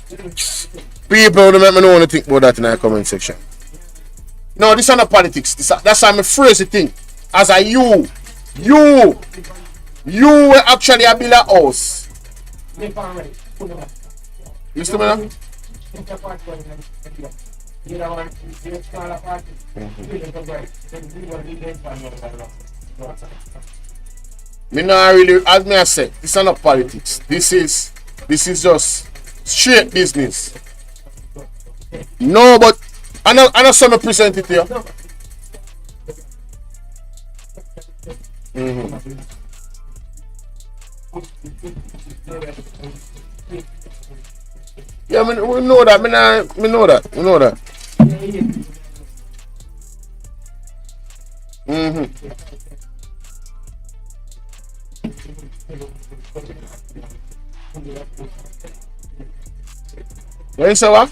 People don't make me know what to think about that in the comment section. No, this is not politics. That's how I phrase the thing. As a you were actually a build a house. You still there? Me not really, as me I said, this is not politics. This is just straight business. No, but I know some present it here. Yeah, we know that. We know that. What you say, what?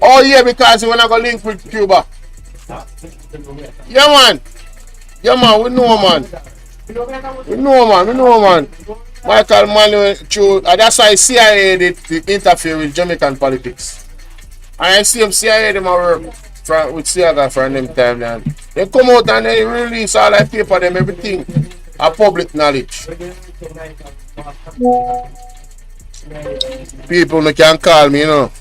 Oh yeah, because when I go link with Cuba. Yeah man, we know man. Michael Manuel, that's why CIA did interfere with Jamaican politics. And I see them CIA them work with Siaga for them time now. They come out and they release all that paper them everything are public knowledge. People no can call me, you know.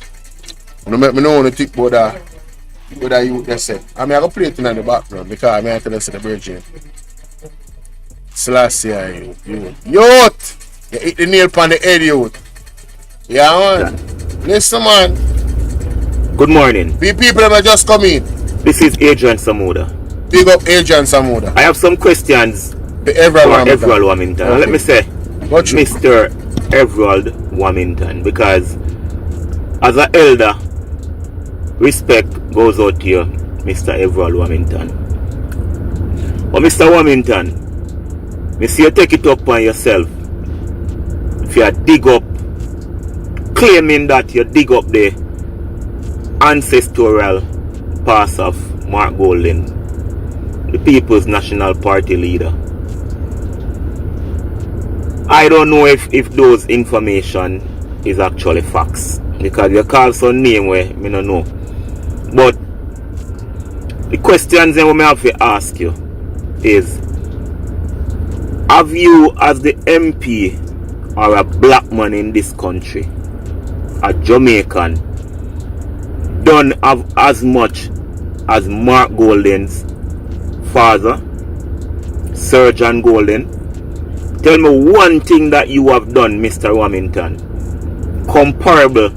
No make me know what to think about that. What that youth they say. I mean I go play it in the background because I mean I tell you the virgin. Selassie youth. You hit the nail on the head, youth. Yeah man. Listen man. Good morning. The people that just come in. This is Adrian Samuda. Big up Adrian Samuda. I have some questions for Everald Warmington. Okay. Let me say, Mr. Everald Warmington, because as an elder, respect goes out to you, Mr. Everald Warmington. But Mr. Warmington, me see you take it up on yourself. If you dig up, claiming that you dig up the ancestral past of Mark Golden, the People's National Party leader. I don't know if those information is actually facts, because you call some name where me don't know. But the questions that I have to ask you is, have you as the MP or a black man in this country, a Jamaican, done as much as Mark Golden's father, Sir John Golden? Tell me one thing that you have done, Mr. Warmington, comparable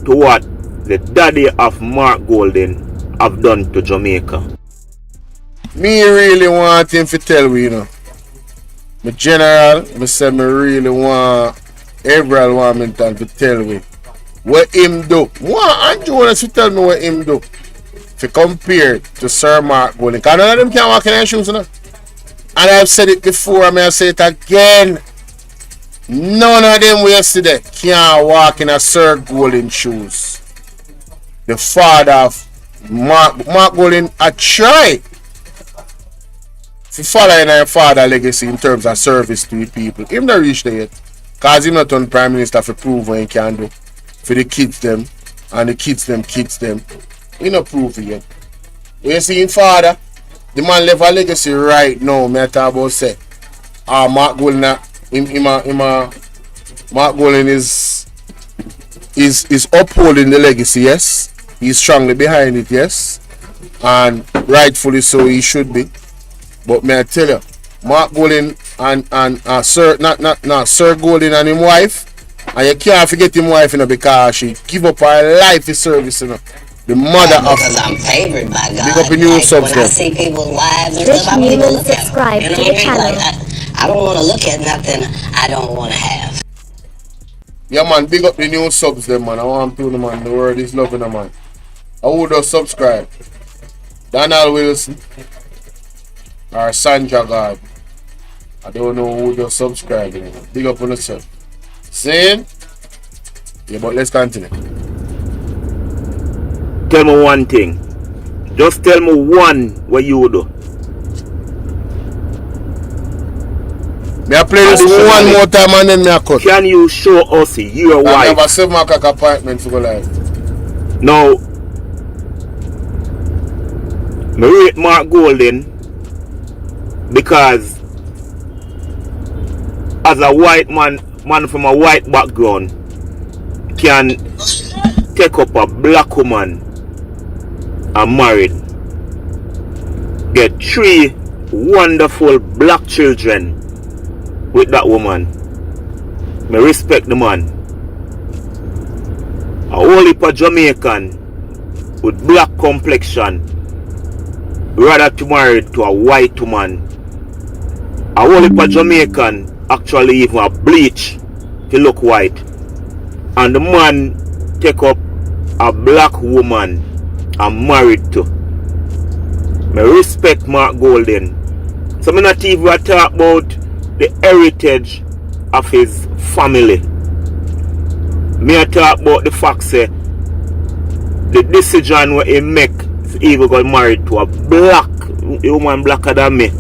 to what the daddy of Mark Golden have done to Jamaica. Me really want him to tell me, you know. My general, I say me really want Everald Warmington to tell me what him do. What Andrew wants to tell me what him do to compare to Sir Mark Golden. Because none of them can walk in their shoes, you know. And I've said it before, I say it again. None of them yesterday can walk in a Sir Golden shoes. The father of Mark Golden a try to follow in our father legacy in terms of service to the people. Him not reach there yet. Because him not done Prime Minister for prove what he can do for the kids them and the kids them. He not prove it yet. When you see him father, the man left a legacy right now. Me talk about say, Mark Golden, Mark Golden is upholding the legacy. Yes, he's strongly behind it. Yes, and rightfully so he should be. But may I tell you, Mark Golden and Sir Golden and his wife, and you can't forget his wife, you know, because she give up her life for service, you know. The mother of. Because I'm favored by God. Big up in your subs. When I see people's lives and Rich stuff, I Newman look at them. subscribed You know to what the I mean? channel. Like, I don't want to look at nothing I don't want to have. Yeah, man, big up the new subs, them, man. I want to, man. The world is loving them, man. I would have subscribe. Donald Wilson or Sandra God. I don't know who just subscribe. You know. Big up on yourself. Same? Yeah, but let's continue. Tell me one thing. Just tell me one what you do. May I play this one more time and then me I cut. Can you show us your wife? I have a 7 o'clock appointment to go live. Now, me rate Mark Golden because as a white man from a white background can take up a black woman and married, get 3 wonderful black children with that woman. Me respect the man. A whole heap of Jamaican with black complexion rather to marry to a white woman. A whole heap of Jamaican actually even a bleach to look white. And the man take up a black woman and married to. Me respect Mark Golden. So me not even talk about the heritage of his family. Me talk about the fact say the decision where he make is even got married to a black woman blacker than me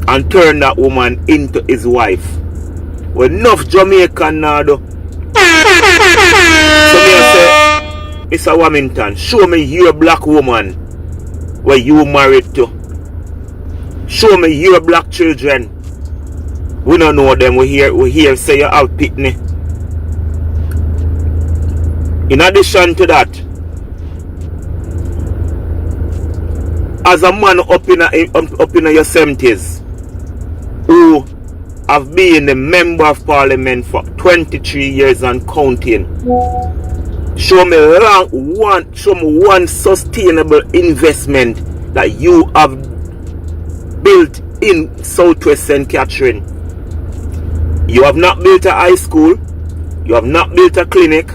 and turn that woman into his wife. Well, enough Jamaican now though. So me say, Mr. Warmington, show me your black woman where you married to. Show me your black children. We don't know them. We hear say you have pitney. In addition to that, as a man up in your 70s who have been a member of parliament for 23 years and counting, show me one sustainable investment that you have built in Southwest St. Catherine. You have not built a high school. You have not built a clinic.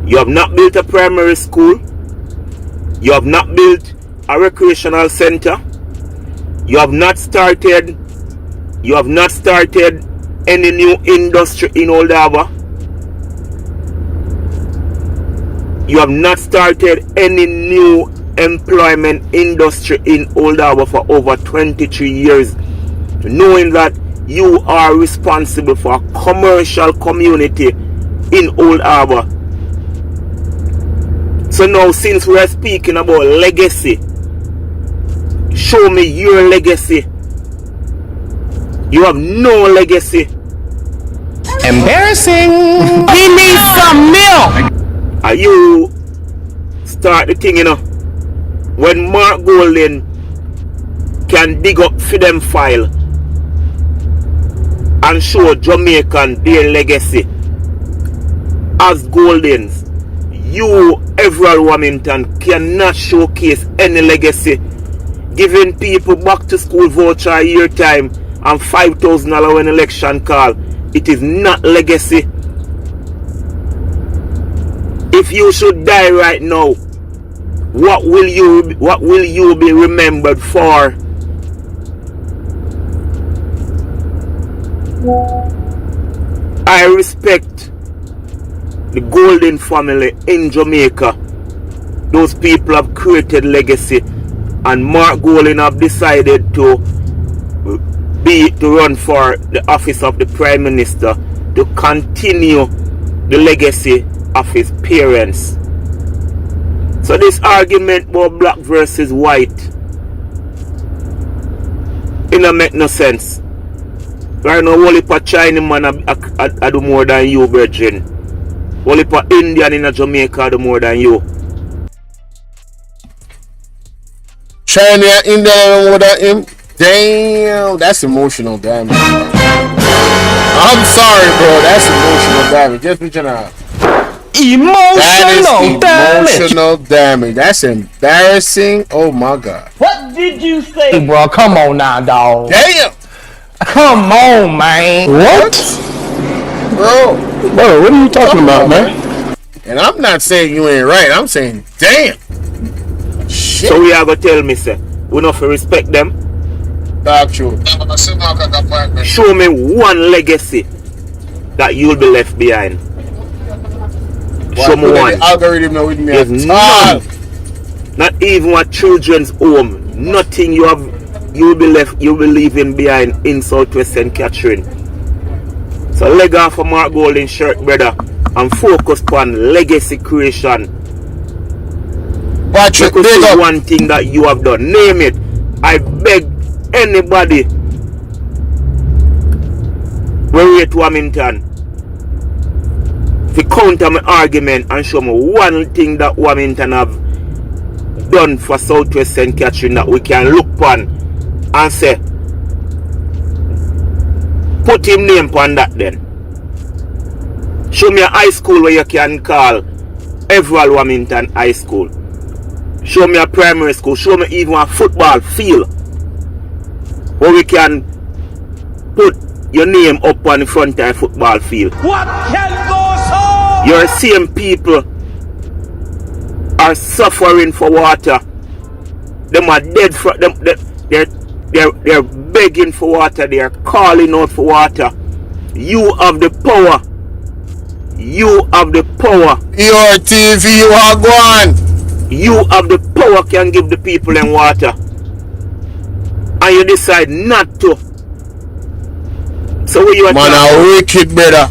You have not built a primary school. You have not built a recreational center. You have not started any new industry in Old Harbour. You have not started any new employment industry in Old Harbour for over 23 years, knowing that you are responsible for a commercial community in Old Harbour. So now, since we are speaking about legacy, show me your legacy. You have no legacy. Embarrassing. He needs some milk. Are you start the thing, you know? When Mark Golden can dig up for them file and show Jamaican their legacy as Goldens, you, Everald Warmington, cannot showcase any legacy. Giving people back to school voucher a year time and $5,000 when election call, it is not legacy. If you should die right now, what will you be remembered for? I respect the Golden family in Jamaica. Those people have created legacy, and Mark Golden have decided to run for the office of the Prime Minister to continue the legacy of his parents. So this argument about black versus white, it don't make no sense. Right now, only for Chinese man I do more than you, brethren. Only for Indian in Jamaica I do more than you. China and India more than him? Damn, that's emotional damage. I'm sorry, bro. That's emotional damage. Just what you know. emotional damage. Emotional damage. That's embarrassing. Oh my God. What did you say, bro? Come on now, dog. Damn. Come on, man. What? Bro, what are you talking about, man? And I'm not saying you ain't right. I'm saying, damn. Shit. So we are gonna tell me, say, we not for respect them. Talk true. Show me one legacy that you'll be left behind. Show me one. The algorithm now with me. There's none. Not even a children's home. Nothing you'll be leaving behind in Southwest St. Catherine. So leg off a Mark Golden shirt, brother, and focus on legacy creation. Patrick, because one thing that you have done. Name it. I beg anybody where we at Warmington to counter my argument and show me one thing that Warmington have done for Southwest St. Catherine that we can look upon and say, put him name upon that then. Show me a high school where you can call Everall Warmington High School. Show me a primary school. Show me even a football field where we can put your name up on the front of the football field. What can go on? Your same people are suffering for water. Them are dead for them. They're begging for water. They are calling out for water. You have the power. You have the power. Your TV, you are gone. You have the power can give the people them water. And you decide not to. So what you are man a wicked, brother.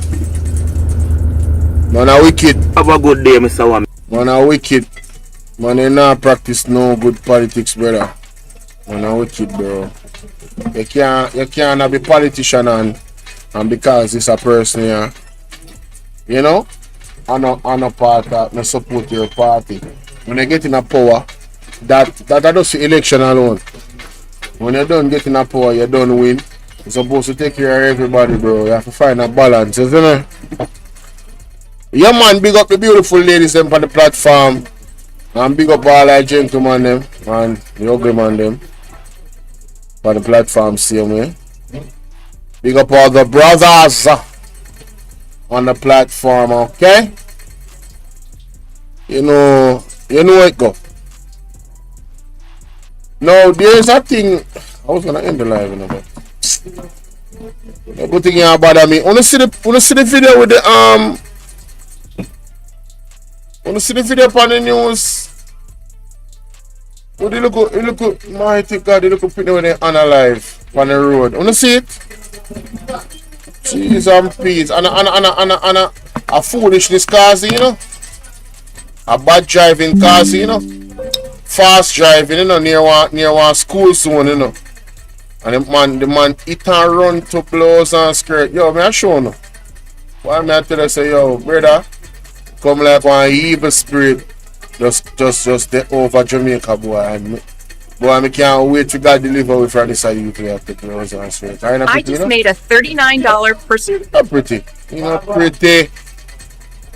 Man a wicked. Have a good day, Mr. Wam. Man a wicked. Man you not practice no good politics, brother. Man a wicked, bro. You can't be politician and because it's a person here. You know? I'm a part of I support your party. When you get in a power, that does the election alone. When you don't get in a power, you don't win. You're supposed to take care of everybody, bro. You have to find a balance, isn't it? Yeah, man, big up the beautiful ladies them on the platform. And big up all the gentlemen them and the ugly man them on the platform, same way. Big up all the brothers on the platform, okay? You know it go. No, there's a thing. I was gonna end the live in a bit. The good thing here bother me. Wanna see the video with the wanna see the video upon the news? What you look mighty God, you look picture when they unalive on the road. Wanna see it? Jeez and peace. And a foolishness cause, you know. A bad driving cause, you know. Fast driving, you know, near one school zone, you know. And the man hit and run to blows and skirt. Yo, me I show you. Why me I tell you say, yo, brother, come like one evil spirit. Just the over Jamaica, boy. And boy, I can't wait to God deliver with from this side you to have to close and straight. I just made a $39 person. Not pretty. You know, pretty.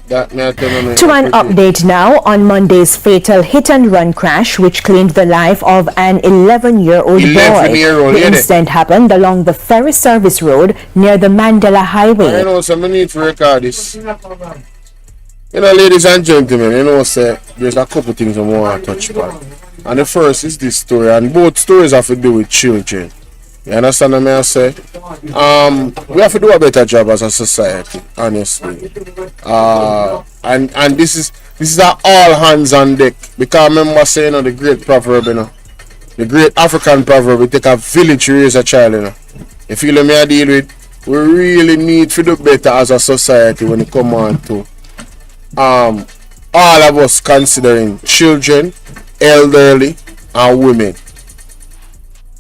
To an update now on Monday's fatal hit-and-run crash which claimed the life of an 11-year-old boy. The incident happened along the ferry service road near the Mandela Highway. I know, so I need to record this. You know, ladies and gentlemen, you know, say there's a couple things I want to touch upon. And the first is this story, and both stories have to do with children. You understand what I say? We have to do a better job as a society, honestly. And this is a all hands on deck. Because I remember saying, you know, the great proverb, you know, the great African proverb, we take a village to raise a child, you know. You feel me I deal with? We really need to do better as a society when it comes on to all of us considering children, elderly, and women.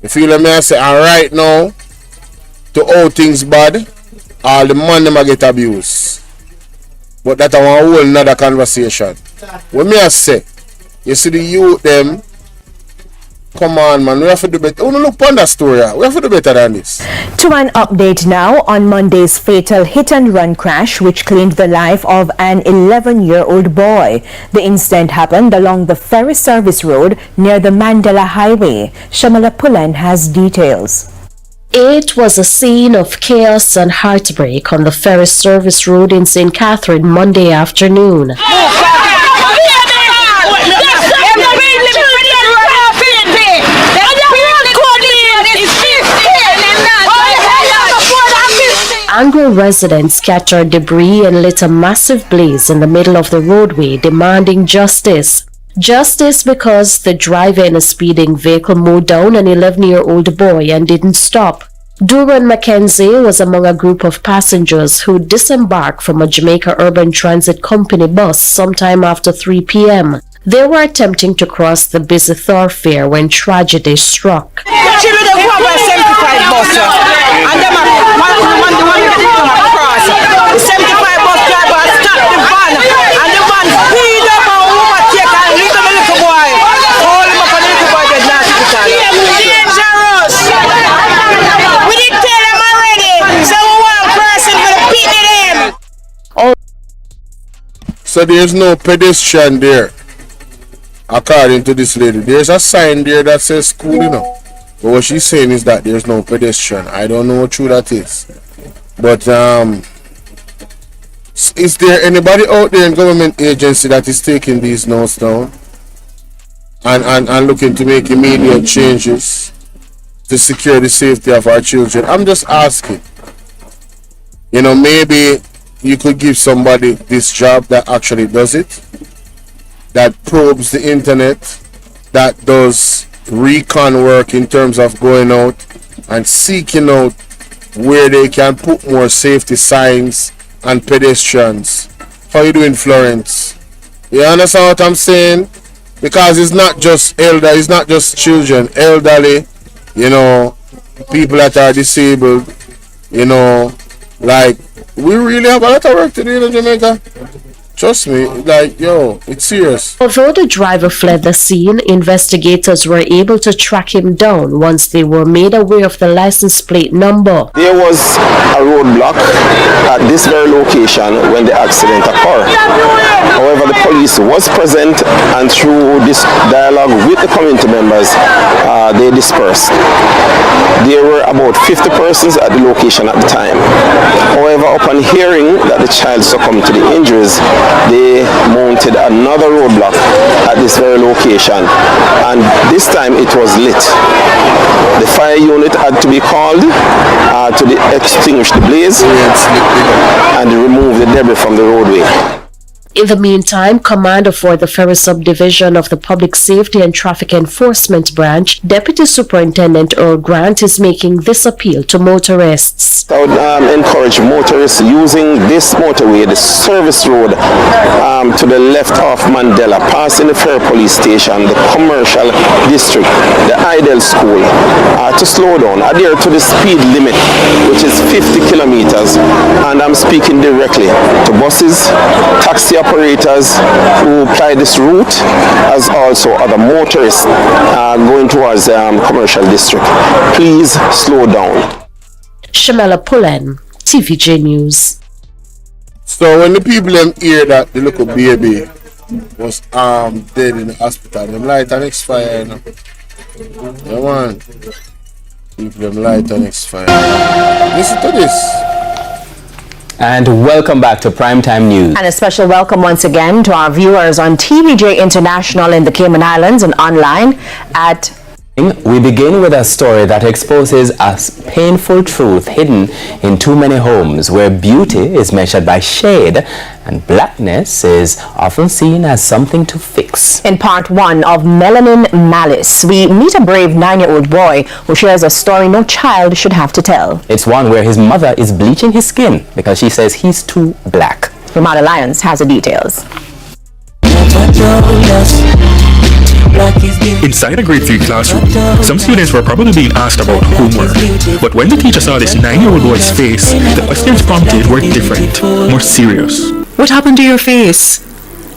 You feel me I say, and right now, to all things bad, all the man them get abused. But that's a whole another conversation. When me I say, you see the youth them, Come on, man. We have to do better. We don't look on that story. We have to do better than this. To an update now on Monday's fatal hit-and-run crash which claimed the life of an 11-year-old boy. The incident happened along the ferry service road near the Mandela Highway. Shamala Pullen has details. It was a scene of chaos and heartbreak on the ferry service road in St. Catherine Monday afternoon. Angry residents scattered debris and lit a massive blaze in the middle of the roadway, demanding justice. Justice because the driver in a speeding vehicle mowed down an 11-year-old boy and didn't stop. Duran Mackenzie was among a group of passengers who disembarked from a Jamaica Urban Transit Company bus sometime after 3 p.m. They were attempting to cross the busy thoroughfare when tragedy struck. So there's no pedestrian there, according to this lady. There's a sign there that says school, you know. But what she's saying is that there's no pedestrian. I don't know what true that is. But is there anybody out there in government agency that is taking these notes down and looking to make immediate changes to secure the safety of our children? I'm just asking. You know, maybe you could give somebody this job that actually does it, that probes the internet, that does recon work in terms of going out and seeking out where they can put more safety signs and pedestrians. How you doing, Florence? You understand what I'm saying? Because it's not just it's not just children, elderly, you know, people that are disabled, you know, like, we really have a lot of work to do in Jamaica. Trust me, like, yo, it's serious. Although the driver fled the scene, investigators were able to track him down once they were made aware of the license plate number. There was a roadblock at this very location when the accident occurred. However, the police was present, and through this dialogue with the community members, they dispersed. There were about 50 persons at the location at the time. However, upon hearing that the child succumbed to the injuries, they mounted another roadblock at this very location, and this time it was lit. The fire unit had to be called to extinguish the blaze and remove the debris from the roadway. In the meantime, Commander for the Ferry Subdivision of the Public Safety and Traffic Enforcement Branch, Deputy Superintendent Earl Grant, is making this appeal to motorists. I would encourage motorists using this motorway, the service road to the left of Mandela, passing the Ferry Police Station, the commercial district, the Idle School, to slow down, adhere to the speed limit, which is 50 kilometers. And I'm speaking directly to buses, taxi operators who apply this route, as also other motorists going towards commercial district. Please slow down. Shamela Pullen, TVJ News. So when the people hear that the little baby was dead in the hospital, them light and expire, you know. Yeah, man. People them light and expire. Listen to this. And welcome back to Primetime News. And a special welcome once again to our viewers on TVJ International in the Cayman Islands and online at... We begin with a story that exposes a painful truth hidden in too many homes, where beauty is measured by shade and blackness is often seen as something to fix. In part 1 of Melanin Malice, we meet a brave 9-year-old boy who shares a story no child should have to tell. It's one where his mother is bleaching his skin because she says he's too black. Ramada Lyons has the details. Inside a grade 3 classroom, some students were probably being asked about homework. But when the teacher saw this 9-year-old boy's face, the questions prompted were different, more serious. What happened to your face?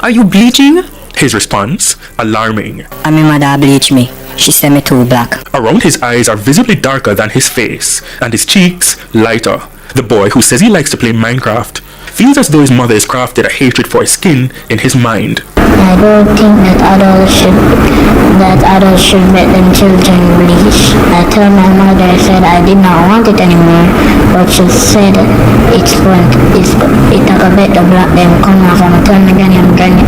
Are you bleaching? His response, alarming. My mother bleached me. She said me too black. Around his eyes are visibly darker than his face, and his cheeks lighter. The boy, who says he likes to play Minecraft, feels as though his mother has crafted a hatred for his skin in his mind. I don't think that adults should make them children bleach. I told my mother, I said I did not want it anymore, but she said it's not a bit the black them come off and tell me again I'm granny.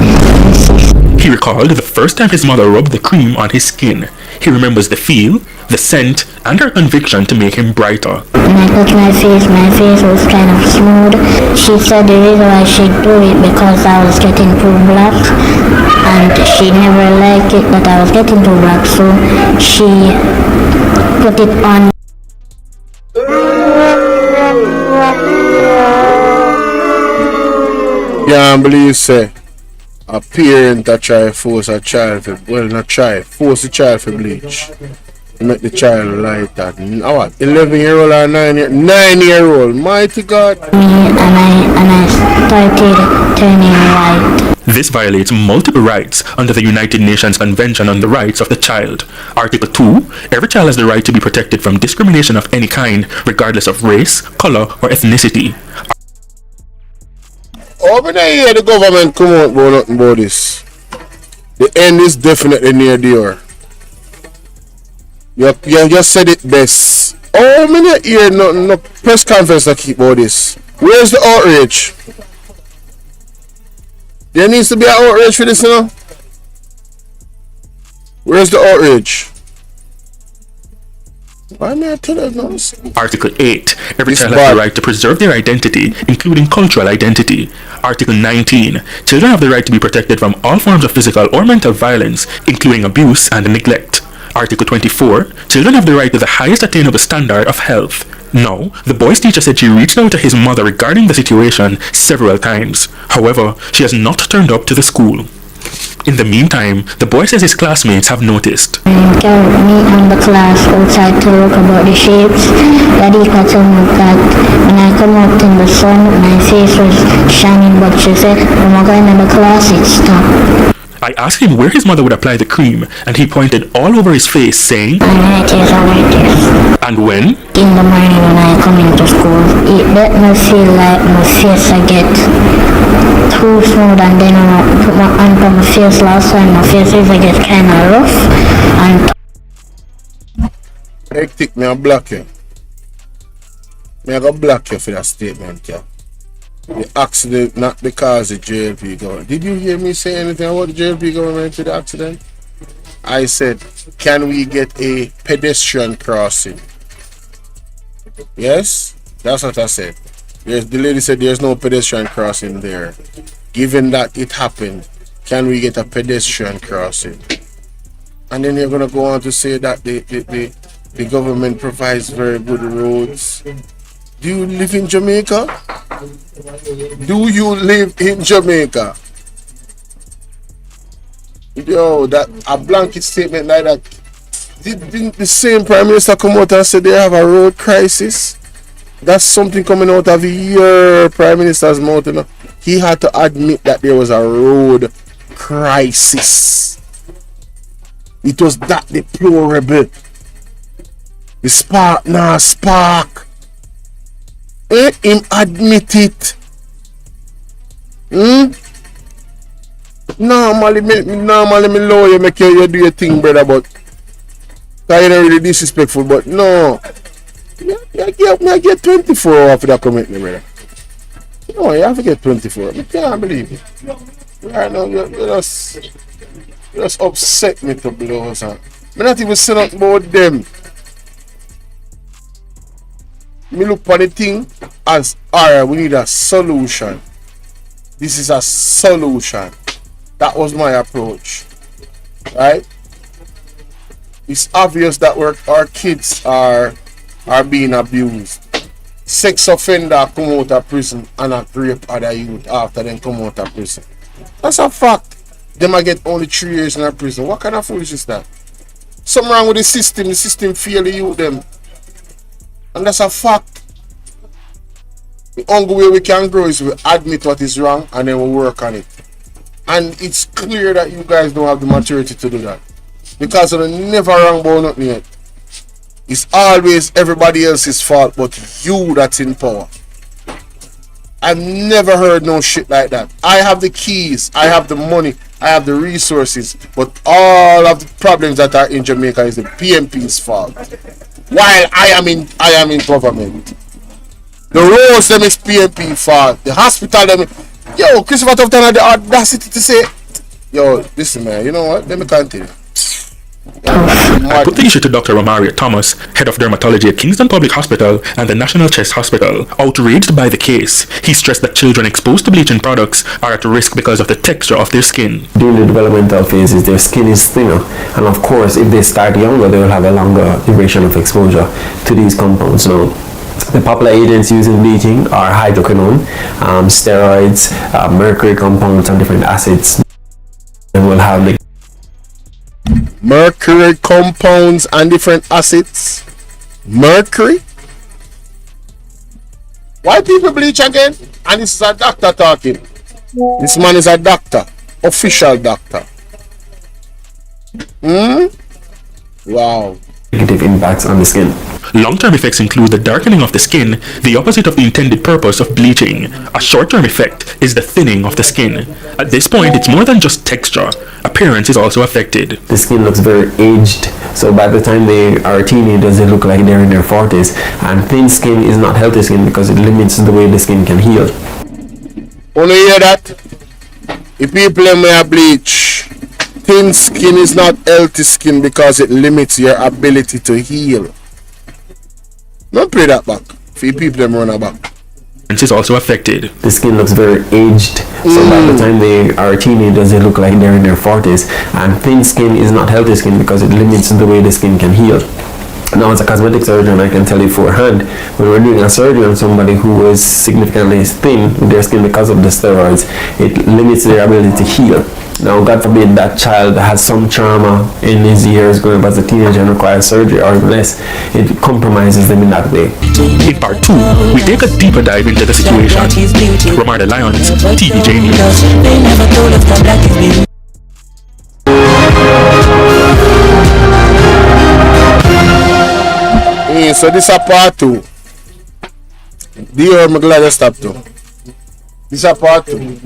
He recalled the first time his mother rubbed the cream on his skin. He remembers the feel, the scent, and her conviction to make him brighter. When I touched my face was kind of smooth. She said the reason why she do it because I was getting too black, and she never liked it that I was getting too black, so she put it on. Yeah, I believe say a parent that try force a child to, well, not try, force the child to bleach. Make the child like that. What? 11-year-old or 9-year-old? Mighty God. And I started turning white. This violates multiple rights under the United Nations Convention on the Rights of the Child. Article 2, every child has the right to be protected from discrimination of any kind, regardless of race, color, or ethnicity. Over there, hear the government come out about nothing about this. The end is definitely near the door. You just said it best. Oh, many hear no press conference that keep about this. Where's the outrage? There needs to be an outrage for this, you know? Where's the outrage? Why may I tell you this? Article 8. Every child has the right to preserve their identity, including cultural identity. Article 19. Children have the right to be protected from all forms of physical or mental violence, including abuse and neglect. Article 24. Children have the right to the highest attainable standard of health. Now, the boy's teacher said she reached out to his mother regarding the situation several times. However, she has not turned up to the school. In the meantime, the boy says his classmates have noticed. Me and the class outside to look about the shapes. Daddy got told me that when I come out in the sun, my face was shining, but she said when I go in the class, it stopped. I asked him where his mother would apply the cream, and he pointed all over his face, saying, And when? In the morning when I come into school, it let me feel like my face I get too smooth, and then when I put my hand on my face last time, my face is I get kind of rough. And hectic, me I block you. Me I go block you for that statement, yeah. The accident not because of JLP government. Did you hear me say anything about the JLP government to the accident? I said, can we get a pedestrian crossing? Yes, that's what I said. The lady said there's no pedestrian crossing there. Given that it happened, can we get a pedestrian crossing? And then you're gonna go on to say that the government provides very good roads. Do you live in Jamaica? Do you live in Jamaica? Yo, that a blanket statement like that. Didn't the same Prime Minister come out and say they have a road crisis? That's something coming out of your Prime Minister's mouth. You know? He had to admit that there was a road crisis. It was that deplorable. The spark, spark. Let him admit it. Normally me lawyer make you do your thing, brother, but you're not really disrespectful, but no. I get 24 hours for that commitment, brother. No, you have to get 24. I can't believe it. Right now, you just upset me to blows. I'm not even saying nothing about them. Me look for the thing as, alright, we need a solution. This is a solution. That was my approach. Right? It's obvious that our kids are being abused. Sex offender come out of prison and not rape other youth after them come out of prison. That's a fact. Them I get only 3 years in a prison. What kind of foolishness is that? Something wrong with the system fail the youth them. And that's a fact. The only way we can grow is we admit what is wrong and then we work on it. And it's clear that you guys don't have the maturity to do that. because I never wrong about nothing yet. It's always everybody else's fault but you that's in power. I've never heard no shit like that. I have the keys, I have the money, I have the resources, but all of the problems that are in Jamaica is the PMP's fault. While I am in government. The roads them is PMP fault. The hospital them. Yo, Christopher Tufton had the audacity to say, yo, listen man, you know what? Let me continue. I put the issue to Dr. Romario Thomas, head of dermatology at Kingston Public Hospital and the National Chest Hospital. Outraged by the case, he stressed that children exposed to bleaching products are at risk because of the texture of their skin. During the developmental phases, their skin is thinner, and of course, if they start younger, they will have a longer duration of exposure to these compounds. Now, the popular agents used in bleaching are hydroquinone, steroids, mercury compounds, and different acids. And will have the mercury compounds and different acids. Mercury? Why people bleach again? And this is a doctor talking. This man is a doctor. Official doctor. Wow. Negative impacts on the skin. Long-term effects include the darkening of the skin, the opposite of the intended purpose of bleaching. A short-term effect is the thinning of the skin. At this point, it's more than just texture. Appearance is also affected. The skin looks very aged, so by the time they are teenagers, they look like they're in their 40s. And thin skin is not healthy skin because it limits the way the skin can heal. Wanna hear that? If people may bleach, thin skin is not healthy skin because it limits your ability to heal. Don't play that back. For people them run back. Is also affected. The skin looks very aged, so by the time they are teenagers, they look like they're in their 40s. And thin skin is not healthy skin because it limits the way the skin can heal. Now, as a cosmetic surgeon, I can tell you forehand, when we're doing a surgery on somebody who is significantly thin with their skin because of the steroids, it limits their ability to heal. Now, God forbid that child has some trauma in his years growing up as a teenager and requires surgery or less, it compromises them in that way. In part 2, we take a deeper dive into the situation. Romarda Lyons, TVJ News. So this is a part 2. I'm glad I stopped too. This is a part 2.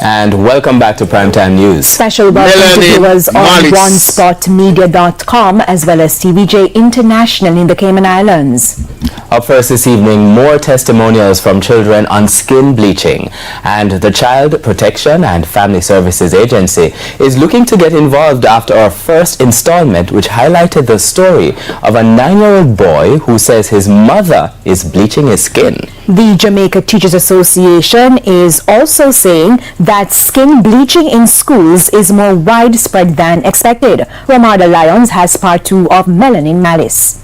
And welcome back to Primetime News. Special welcome to viewers on OneSpotMedia.com as well as TVJ International in the Cayman Islands. Up first this evening, more testimonials from children on skin bleaching. And the Child Protection and Family Services Agency is looking to get involved after our first installment, which highlighted the story of a 9-year-old boy who says his mother is bleaching his skin. The Jamaica Teachers Association is also saying that skin bleaching in schools is more widespread than expected. Romarda Lyons has part 2 of Melanin Malice.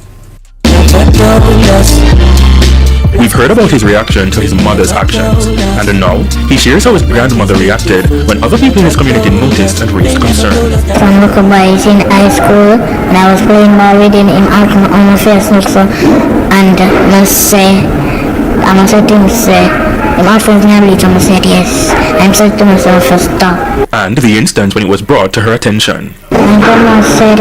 We've heard about his reaction to his mother's actions, and now he shares how his grandmother reacted when other people in his community noticed and raised concern. Some little boys in high school, and I was playing ball with him in alcohol on my Facebook, so, and I must say things say, if my friends never bleach, I must say yes. I'm saying to myself to stop. And the instance when it was brought to her attention. My grandma said,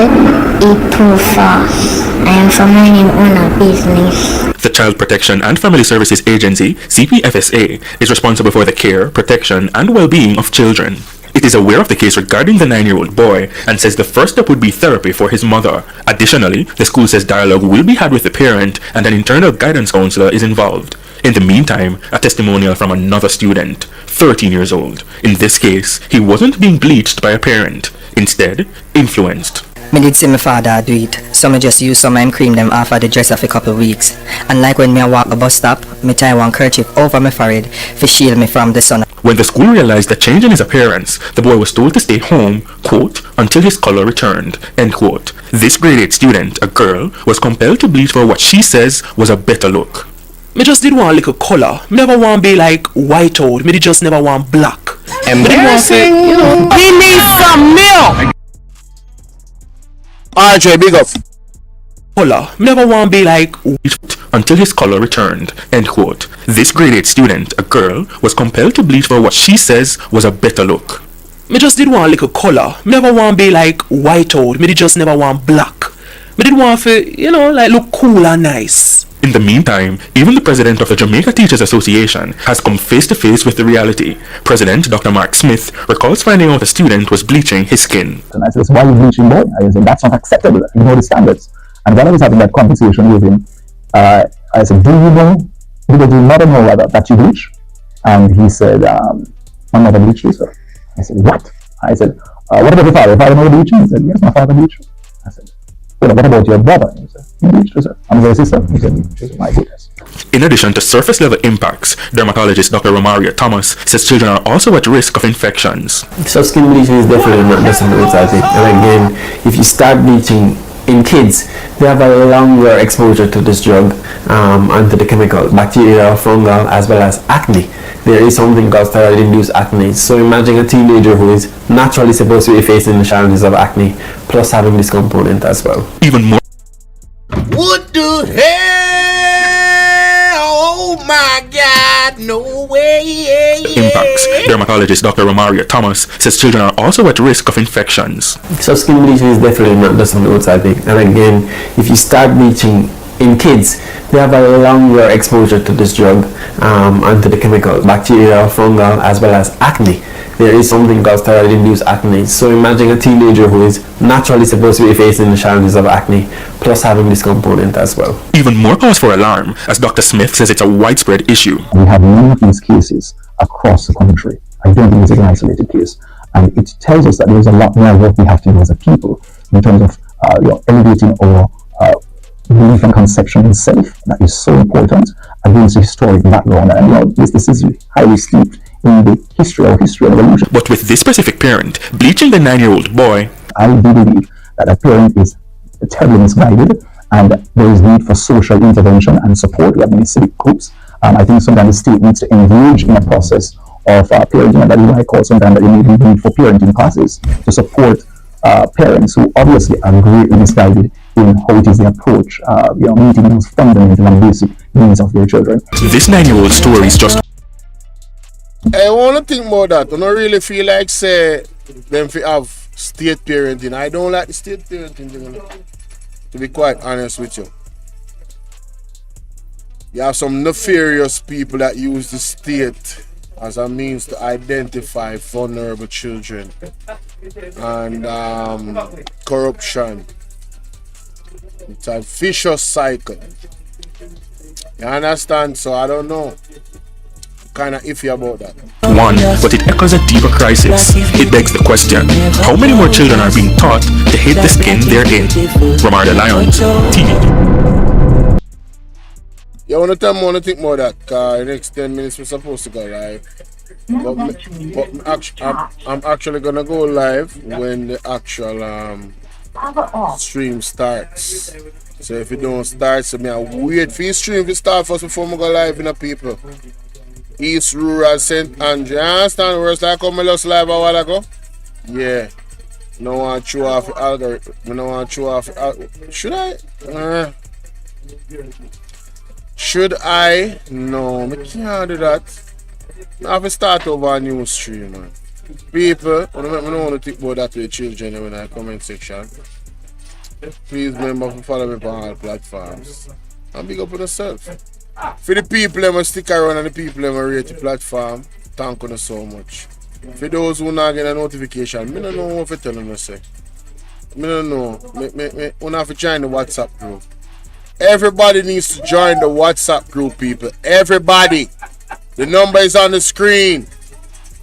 eat too fast. I am from minding on a business. The Child Protection and Family Services Agency, CPFSA, is responsible for the care, protection, and well-being of children. It is aware of the case regarding the 9-year-old boy and says the first step would be therapy for his mother. Additionally, the school says dialogue will be had with the parent and an internal guidance counselor is involved. In the meantime, a testimonial from another student, 13 years old. In this case, he wasn't being bleached by a parent, instead, influenced. Me did see my father do it, so me just use some and cream them off of the dress for a couple of weeks. And like when me walk a bus stop, me tie one kerchief over my forehead to shield me from the sun. When the school realized the change in his appearance, the boy was told to stay home, quote, until his color returned, end quote. This grade 8 student, a girl, was compelled to bleach for what she says was a better look. Me just did want little color. Me never want to be like white out. Me just never want black. Embarrassing. We need some milk. RJ, big up. Color. Me never want to be like until his color returned, end quote. This grade 8 student, a girl, was compelled to bleach for what she says was a better look. Me just did want a little color. Me never want be like white out. Me did just never want black. Me did want for, you know, like look cool and nice. In the meantime, even the president of the Jamaica Teachers Association has come face to face with the reality. President Dr. Mark Smith recalls finding out a student was bleaching his skin. And I said, why are you bleaching, boy? I said, that's not acceptable. You know the standards. And when I was having that conversation with him, I said, do you know, because your mother know that you bleach? And he said, my mother bleached you, sir. I said, what? I said, what about your father? Your father know bleaching? He said, yes, my father bleached. I said, well, what about your brother? He said, he bleached you, sir. And your sister? He said, my goodness. In addition to surface level impacts, dermatologist Dr. Romaria Thomas says children are also at risk of infections. So skin bleaching is definitely not just an outside. And again, if you start bleaching in kids, they have a longer exposure to this drug and to the chemical, bacterial, fungal, as well as acne. There is something called steroid-induced acne. So imagine a teenager who is naturally supposed to be facing the challenges of acne, plus having this component as well. Even more. What the hell? Oh my God, no way. Impacts. Dermatologist Dr. Romaria Thomas says children are also at risk of infections. So skin bleaching is definitely not just an outside thing. And again, if you start bleaching in kids, they have a longer exposure to this drug and to the chemical, bacterial, fungal, as well as acne. There is something called steroid-induced acne. So imagine a teenager who is naturally supposed to be facing the challenges of acne, plus having this component as well. Even more cause for alarm, as Dr. Smith says it's a widespread issue. We have many of these cases across the country. I don't think it's an isolated case. And it tells us that there's a lot more work we have to do as a people in terms of elevating our belief and conception in self. That is so important against the historic background. And this is highly steeped in the history of evolution. But with this specific parent bleaching the 9-year-old boy, I do believe that a parent is terribly misguided and there is need for social intervention and support. We have many civic groups. I think sometimes the state needs to engage in a process of parenting, and that is why I call sometimes that you may need for parenting classes to support parents who obviously are greatly misguided in how it is they approach meeting those fundamental and basic needs of their children. This 9-year-old story is just... I want to think about that. I don't really feel like say them fi have state parenting. I don't like the state parenting thing, to be quite honest with you. You have some nefarious people that use the state as a means to identify vulnerable children and corruption. It's a vicious cycle. You understand? So I don't know. Kind of iffy about that. One, but it echoes a deeper crisis. It begs the question, how many more children are being taught to hate the skin they're in? Romaria Lyons, TV. You want to tell me what to think more of that? Because the next 10 minutes we're supposed to go live. But I'm actually going to go live when the actual stream starts. So if it don't start, so me I wait for your stream to start first before I go live in the people. East Rural St. Andrew. You understand where it's like come just live a while ago? Yeah. No want to show off the algorithm. No want to show off should I? Should I? No, I can't do that. I have to start over a new stream, man. People, I don't want to think about that to the children in the comment section. Please remember to follow me on all platforms. And big up on yourself. For the people that stick around and the people that rate the platform, thank you so much. For those who not get a notification, I don't know what to tell them to say. I don't know. I have to join the WhatsApp group. Everybody needs to join the WhatsApp group, people. Everybody. The number is on the screen.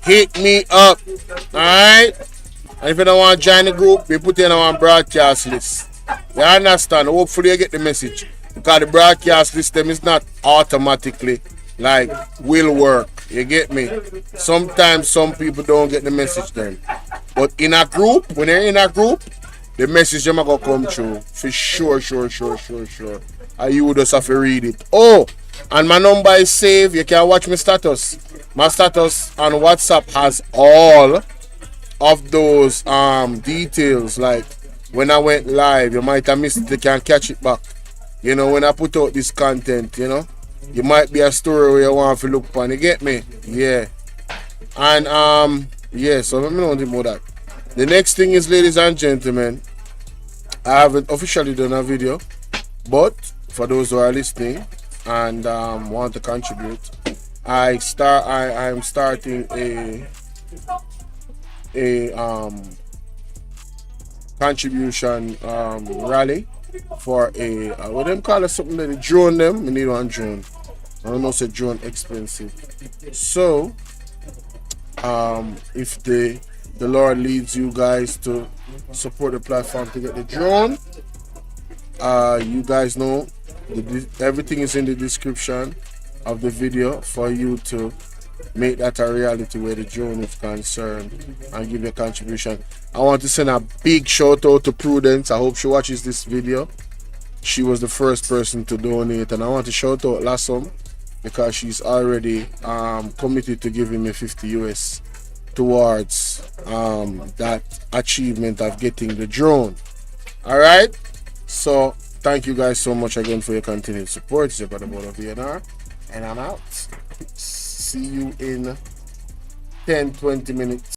Hit me up. Alright? And if you don't want to join the group, we put you on our broadcast list. You understand? Hopefully you get the message. Because the broadcast system is not automatically like will work. You get me? Sometimes some people don't get the message then. But in a group, when you're in a group, the message is going to come through. For sure. And you just have to read it. Oh, and my number is saved. You can watch my status. My status on WhatsApp has all of those details. Like when I went live, you might have missed it. You can catch it back. You know, when I put out this content, you know, you might be a story where you want to look upon. You get me? Yeah. And Yeah, so let me know about that. The next thing is, ladies and gentlemen, I haven't officially done a video, but for those who are listening and want to contribute, I'm starting a contribution rally for a what them call it, something like a drone. We need one drone. I don't know, say drone expensive. So if the Lord leads you guys to support the platform to get the drone, you guys know everything is in the description of the video for you to make that a reality where the drone is concerned and give your contribution. I want to send a big shout out to Prudence. I hope she watches this video. She was the first person to donate, and I want to shout out Lassom because she's already committed to giving me 50 US towards that achievement of getting the drone. All right, so thank you guys so much again for your continued support. It's your brother Bolo BNR, and I'm out. See you in 10-20 minutes.